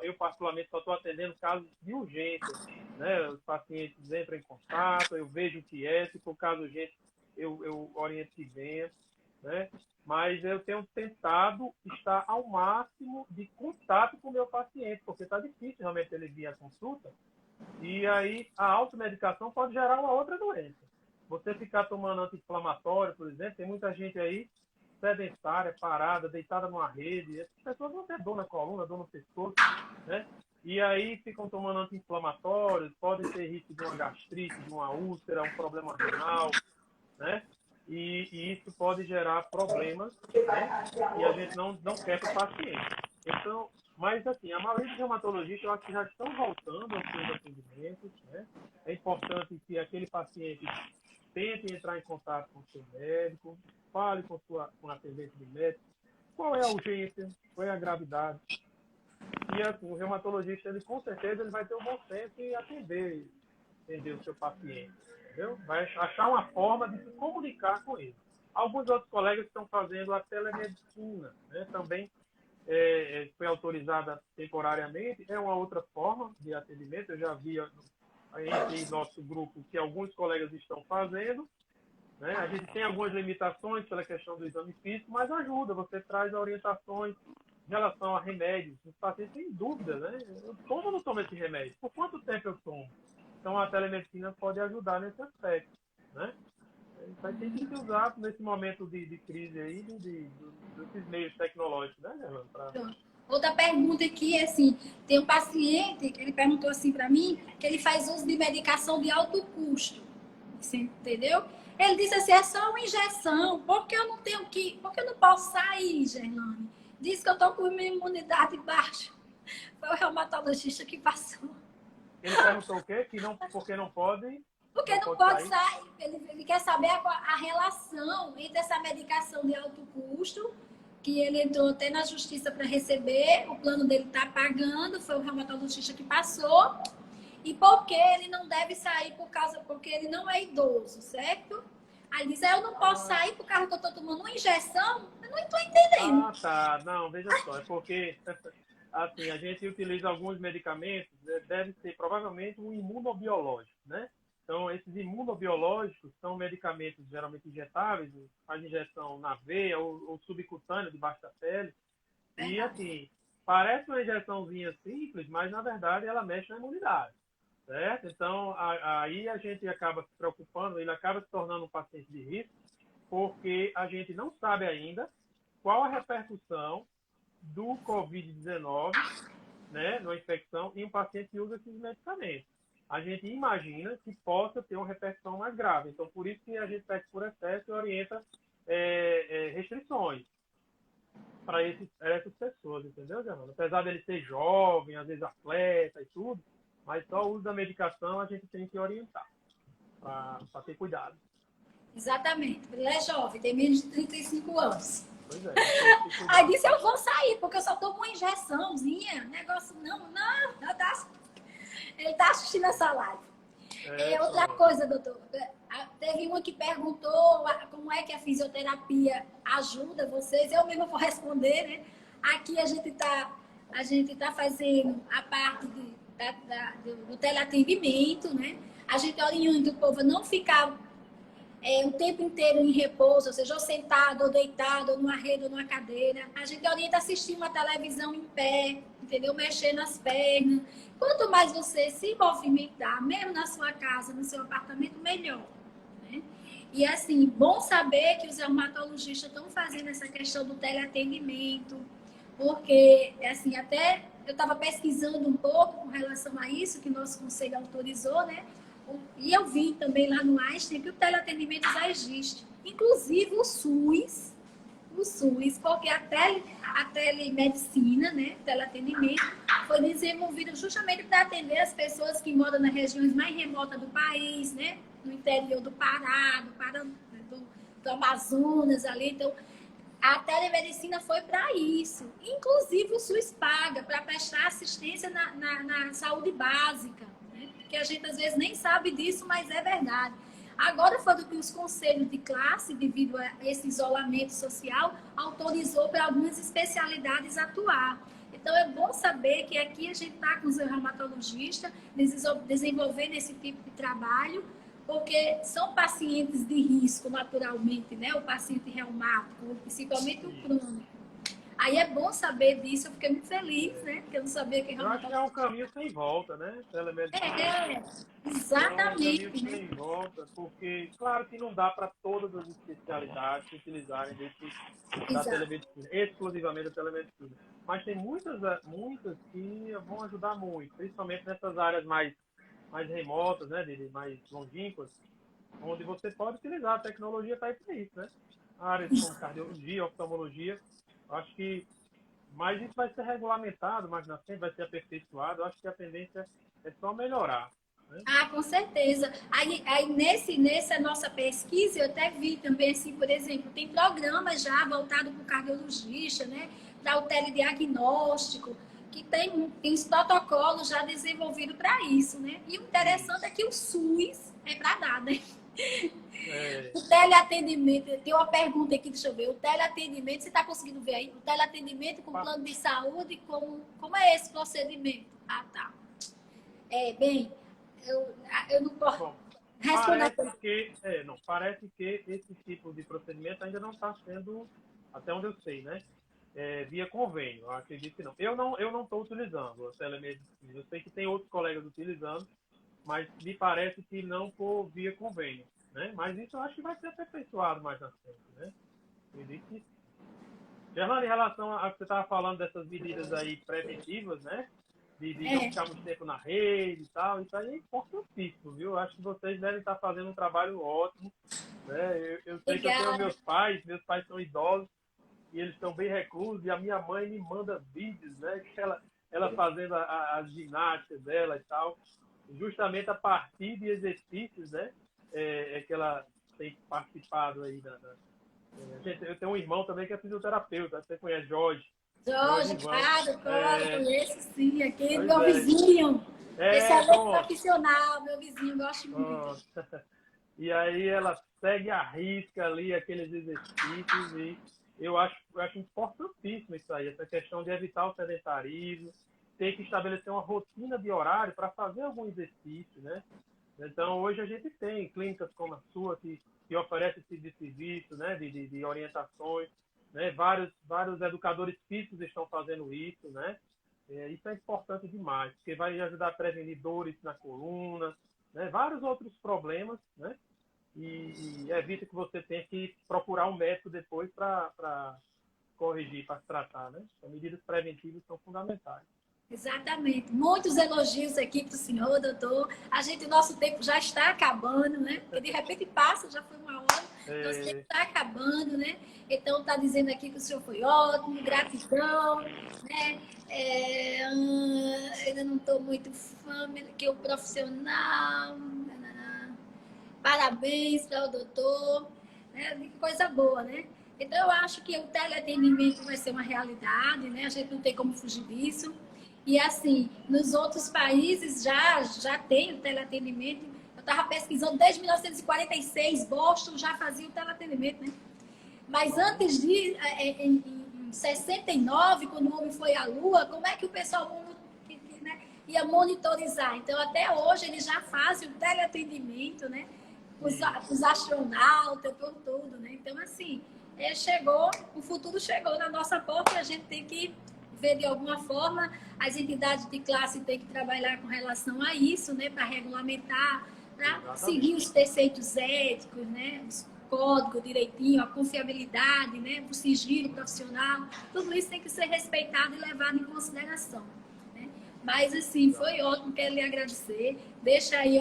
Eu particularmente, só estou atendendo casos de urgência, né? Os pacientes entram em contato, eu vejo o que é, se for caso urgente, eu oriento que venha, né? Mas eu tenho tentado estar ao máximo de contato com o meu paciente, porque está difícil realmente ele vir à consulta, e aí a automedicação pode gerar uma outra doença. Você ficar tomando anti-inflamatório, por exemplo, tem muita gente aí sedentária, parada, deitada numa rede, essas pessoas vão ter dor na coluna, dor no pescoço, né? E aí ficam tomando anti-inflamatórios, podem ter risco de uma gastrite, de uma úlcera, um problema renal, né? E isso pode gerar problemas, né? E a gente não quer para o paciente. Então, mas assim, a maioria dos reumatologistas eu acho que já estão voltando aos seus atendimentos, né? É importante que aquele paciente tente entrar em contato com o seu médico, fale com o atendente de médico, qual é a urgência, qual é a gravidade. E assim, o reumatologista, ele com certeza ele vai ter o bom senso em atender o seu paciente. Entendeu? Vai achar uma forma de se comunicar com ele. Alguns outros colegas estão fazendo a telemedicina, né? Também foi autorizada temporariamente, é uma outra forma de atendimento. Eu já vi entre nosso grupo que alguns colegas estão fazendo, né? A gente tem algumas limitações pela questão do exame físico, mas ajuda, você traz orientações em relação a remédios. Os pacientes têm dúvida, né? Eu tomo ou não tomo esse remédio? Por quanto tempo eu tomo? Então, a telemedicina pode ajudar nesse aspecto, né? Vai ter que ser usado nesse momento de crise aí, desses meios tecnológicos, né, Gerlane? Outra pergunta aqui é assim, tem um paciente que ele perguntou assim para mim, que ele faz uso de medicação de alto custo, você entendeu? Ele disse assim, é só uma injeção, por que eu não posso sair, Gerlane? Diz que eu tô com minha imunidade baixa. Foi o reumatologista que passou. Ele perguntou o quê? Porque não pode? Porque não pode sair. Ele quer saber a relação entre essa medicação de alto custo, que ele entrou até na justiça para receber, o plano dele está pagando, foi o reumatologista que passou, e porque ele não deve sair porque ele não é idoso, certo? Aí ele diz, eu não posso sair por causa que eu estou tomando uma injeção, eu não estou entendendo. Ah, tá. Não, veja só, é porque assim, a gente utiliza alguns medicamentos, deve ser provavelmente um imunobiológico, né? Então, esses imunobiológicos são medicamentos geralmente injetáveis, faz injeção na veia ou subcutânea, debaixo da pele. E, assim, parece uma injeçãozinha simples, mas, na verdade, ela mexe na imunidade, certo? Então, aí a gente acaba se preocupando, ele acaba se tornando um paciente de risco, porque a gente não sabe ainda qual a repercussão do Covid-19, né, numa infecção, em um paciente que usa esses medicamentos. A gente imagina que possa ter uma repercussão mais grave. Então, por isso que a gente pede por excesso e orienta restrições para essas pessoas, entendeu, Gerlane? Apesar dele ser jovem, às vezes atleta e tudo, mas só o uso da medicação a gente tem que orientar para ter cuidado. Exatamente. Ele é jovem, tem menos de 35 anos. Pois é. Aí disse, eu vou sair, porque eu só tomo uma injeçãozinha. Negócio, não. Ele tá assistindo essa live. Outra coisa, doutor. Teve uma que perguntou como é que a fisioterapia ajuda vocês. Eu mesma vou responder, né? Aqui a gente tá fazendo a parte do teleatendimento, né? A gente orienta o povo a não ficar o tempo inteiro em repouso, ou seja, ou sentado, ou deitado, ou numa rede, ou numa cadeira. A gente orienta a assistir uma televisão em pé, entendeu? Mexer nas pernas. Quanto mais você se movimentar, mesmo na sua casa, no seu apartamento, melhor. Né? E assim, bom saber que os reumatologistas estão fazendo essa questão do teleatendimento, porque, assim, até eu estava pesquisando um pouco com relação a isso, que nosso conselho autorizou, né? E eu vi também lá no Einstein que o teleatendimento já existe. Inclusive o SUS, porque a telemedicina, né, teleatendimento, foi desenvolvido justamente para atender as pessoas que moram nas regiões mais remotas do país, né, no interior do Pará, do Amazonas ali. Então, a telemedicina foi para isso. Inclusive o SUS paga para prestar assistência na saúde básica, né, que a gente às vezes nem sabe disso, mas é verdade. Agora foi do que os conselhos de classe, devido a esse isolamento social, autorizou para algumas especialidades atuar. Então, Então, é bom saber que aqui a gente está com os reumatologistas desenvolvendo esse tipo de trabalho, porque são pacientes de risco, naturalmente, né? O paciente reumático, principalmente o crônico. Aí é bom saber disso, eu fiquei muito feliz, né? Porque eu não sabia que Eu acho que é um caminho sem volta, né? Exatamente. É um caminho sem volta, porque, claro que não dá para todas as especialidades utilizarem da telemedicina, exclusivamente da telemedicina. Mas tem muitas que vão ajudar muito, principalmente nessas áreas mais remotas, né? Mais longínquas, onde você pode utilizar. A tecnologia está aí para isso, né? Áreas como cardiologia, oftalmologia, acho que, mas isso vai ser regulamentado mais na frente, vai ser aperfeiçoado. Eu acho que a tendência é só melhorar, né? Com certeza. Aí nessa nossa pesquisa, eu até vi também, assim, por exemplo, tem programas já voltados para o cardiologista, né? Para o telediagnóstico, que tem uns protocolos já desenvolvidos para isso, né? E o interessante é que o SUS é para dar, né? O teleatendimento, tem uma pergunta aqui, deixa eu ver. O teleatendimento, você está conseguindo ver aí? O teleatendimento com plano de saúde, como é esse procedimento? Ah, tá. Bem, eu não posso responder. Parece que esse tipo de procedimento ainda não está sendo, até onde eu sei, né? Via convênio. Eu acredito que não. Eu não estou utilizando a telemedicina. Eu sei que tem outros colegas utilizando, mas me parece que não por via convênio, né? Mas isso eu acho que vai ser aperfeiçoado mais na frente, né? Existe. Gerlane, em relação a que você estava falando dessas medidas aí preventivas, né? De não ficar muito tempo na rede e tal, isso aí é importantíssimo, viu? Eu acho que vocês devem estar fazendo um trabalho ótimo, né? Eu sei que eu tenho meus pais são idosos e eles estão bem reclusos, e a minha mãe me manda vídeos, né? Que ela fazendo as ginásticas dela e tal, justamente a partir de exercícios, né? Que ela tem participado aí eu tenho um irmão também que é fisioterapeuta, você conhece Jorge? Jorge, claro, conheço sim, aquele meu vizinho. Excelente profissional, meu vizinho, gosto muito. E aí ela segue a risca ali aqueles exercícios e eu acho importantíssimo isso aí, essa questão de evitar o sedentarismo, ter que estabelecer uma rotina de horário para fazer algum exercício, né? Então, hoje a gente tem clínicas como a sua que oferece esse serviço, né, de orientações, né? Vários educadores físicos estão fazendo isso, né? Isso é importante demais, porque vai ajudar a prevenir dores na coluna, né? Vários outros problemas, né? E evita que você tenha que procurar um médico depois para corrigir, para tratar, né? Então, medidas preventivas são fundamentais. Exatamente. Muitos elogios aqui para o senhor, doutor. O nosso tempo já está acabando, né? Porque de repente passa, já foi uma hora, nosso tempo está acabando, né? Então, está dizendo aqui que o senhor foi ótimo, gratidão, né? Ainda não estou muito fã, que o profissional. Parabéns para o doutor, né? Que coisa boa, né? Então, eu acho que o teleatendimento vai ser uma realidade, né? A gente não tem como fugir disso. E assim, nos outros países já tem o teleatendimento. Eu estava pesquisando desde 1946, Boston já fazia o teleatendimento, né? Mas antes de, em 69, quando o homem foi à Lua, como é que o pessoal ia monitorizar? Então, até hoje, eles já fazem o teleatendimento, né? Os astronautas, por tudo, né? Então, assim, o futuro chegou na nossa porta e a gente tem que ver de alguma forma. As entidades de classe têm que trabalhar com relação a isso, né? Para regulamentar, para seguir os preceitos éticos, né? Os códigos direitinho, a confiabilidade, né? O sigilo profissional. Tudo isso tem que ser respeitado e levado em consideração. Mas, assim, foi ótimo, quero lhe agradecer. Deixa aí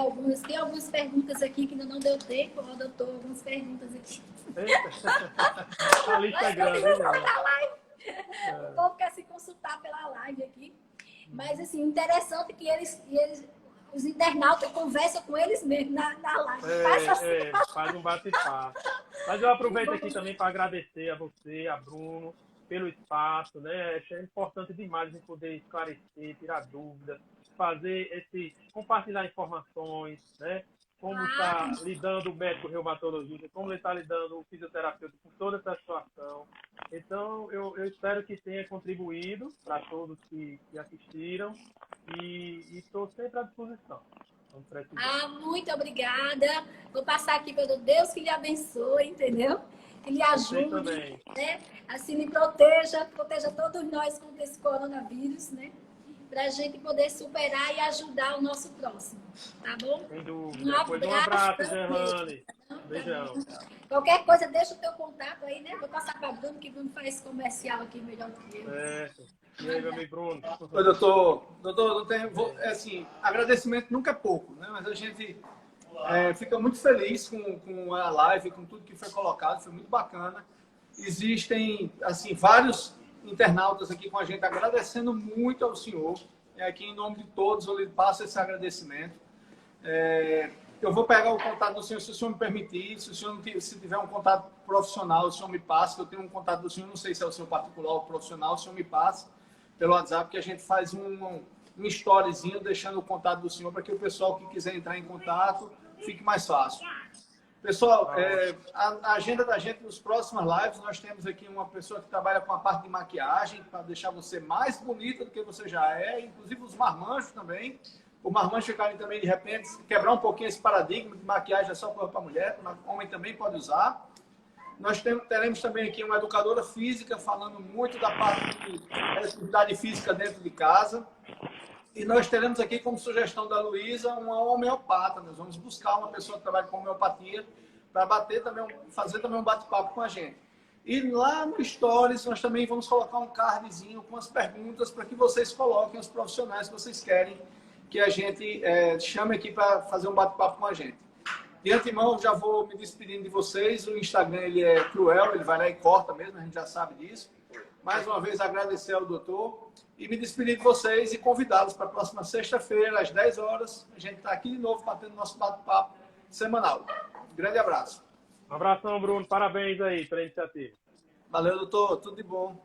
tem algumas perguntas aqui que ainda não deu tempo, ó, doutor, algumas perguntas aqui. A lista é grande, O povo quer se consultar pela live aqui. Mas, assim, interessante que os internautas conversam com eles mesmos na live. Faz um bate-papo. Mas eu aproveito aqui também para agradecer a você, a Bruno, pelo espaço, né? É importante demais a gente poder esclarecer, tirar dúvidas, compartilhar informações, né? como está lidando o médico reumatologista, como ele está lidando o fisioterapeuta com toda essa situação. Então, eu espero que tenha contribuído para todos que assistiram e estou sempre à disposição. Muito obrigada. Vou passar aqui pelo Deus que lhe abençoe, entendeu? Que lhe ajude, né? Assim, me proteja todos nós contra esse coronavírus, né? Para a gente poder superar e ajudar o nosso próximo, tá bom? Sem dúvida. Um abraço, Gerlane. Beijão. Qualquer coisa, deixa o teu contato aí, né? Vou passar para Bruno, que Bruno faz comercial aqui melhor do que eu. E aí, meu amigo Bruno? Oi, doutor, assim, agradecimento nunca é pouco, né? Mas a gente fica muito feliz com a live, com tudo que foi colocado, foi muito bacana. Existem, assim, vários internautas aqui com a gente, agradecendo muito ao senhor. Aqui, em nome de todos, eu lhe passo esse agradecimento. Eu vou pegar o contato do senhor, se o senhor me permitir. Se tiver um contato profissional, o senhor me passa. Eu tenho um contato do senhor, não sei se é o seu particular ou profissional, o senhor me passa pelo WhatsApp, que a gente faz um storyzinho deixando o contato do senhor para que o pessoal que quiser entrar em contato fique mais fácil. Pessoal, a agenda da gente nos próximos lives, nós temos aqui uma pessoa que trabalha com a parte de maquiagem para deixar você mais bonita do que você já é, inclusive os marmanjos também. O marmanjo ficarem também, de repente, quebrar um pouquinho esse paradigma de maquiagem é só para mulher, mas homem também pode usar. Nós teremos também aqui uma educadora física falando muito da parte de atividade física dentro de casa. E nós teremos aqui, como sugestão da Luísa, uma homeopata. Nós vamos buscar uma pessoa que trabalha com homeopatia para fazer também um bate-papo com a gente. E lá no Stories, nós também vamos colocar um cardzinho com as perguntas para que vocês coloquem os profissionais que vocês querem que a gente chame aqui para fazer um bate-papo com a gente. De antemão, já vou me despedindo de vocês. O Instagram ele é cruel, ele vai lá e corta mesmo, a gente já sabe disso. Mais uma vez, agradecer ao doutor e me despedir de vocês e convidá-los para a próxima sexta-feira, às 10 horas. A gente está aqui de novo, batendo nosso bate-papo semanal. Grande abraço. Um abração, Bruno. Parabéns aí pela iniciativa. Valeu, doutor. Tudo de bom.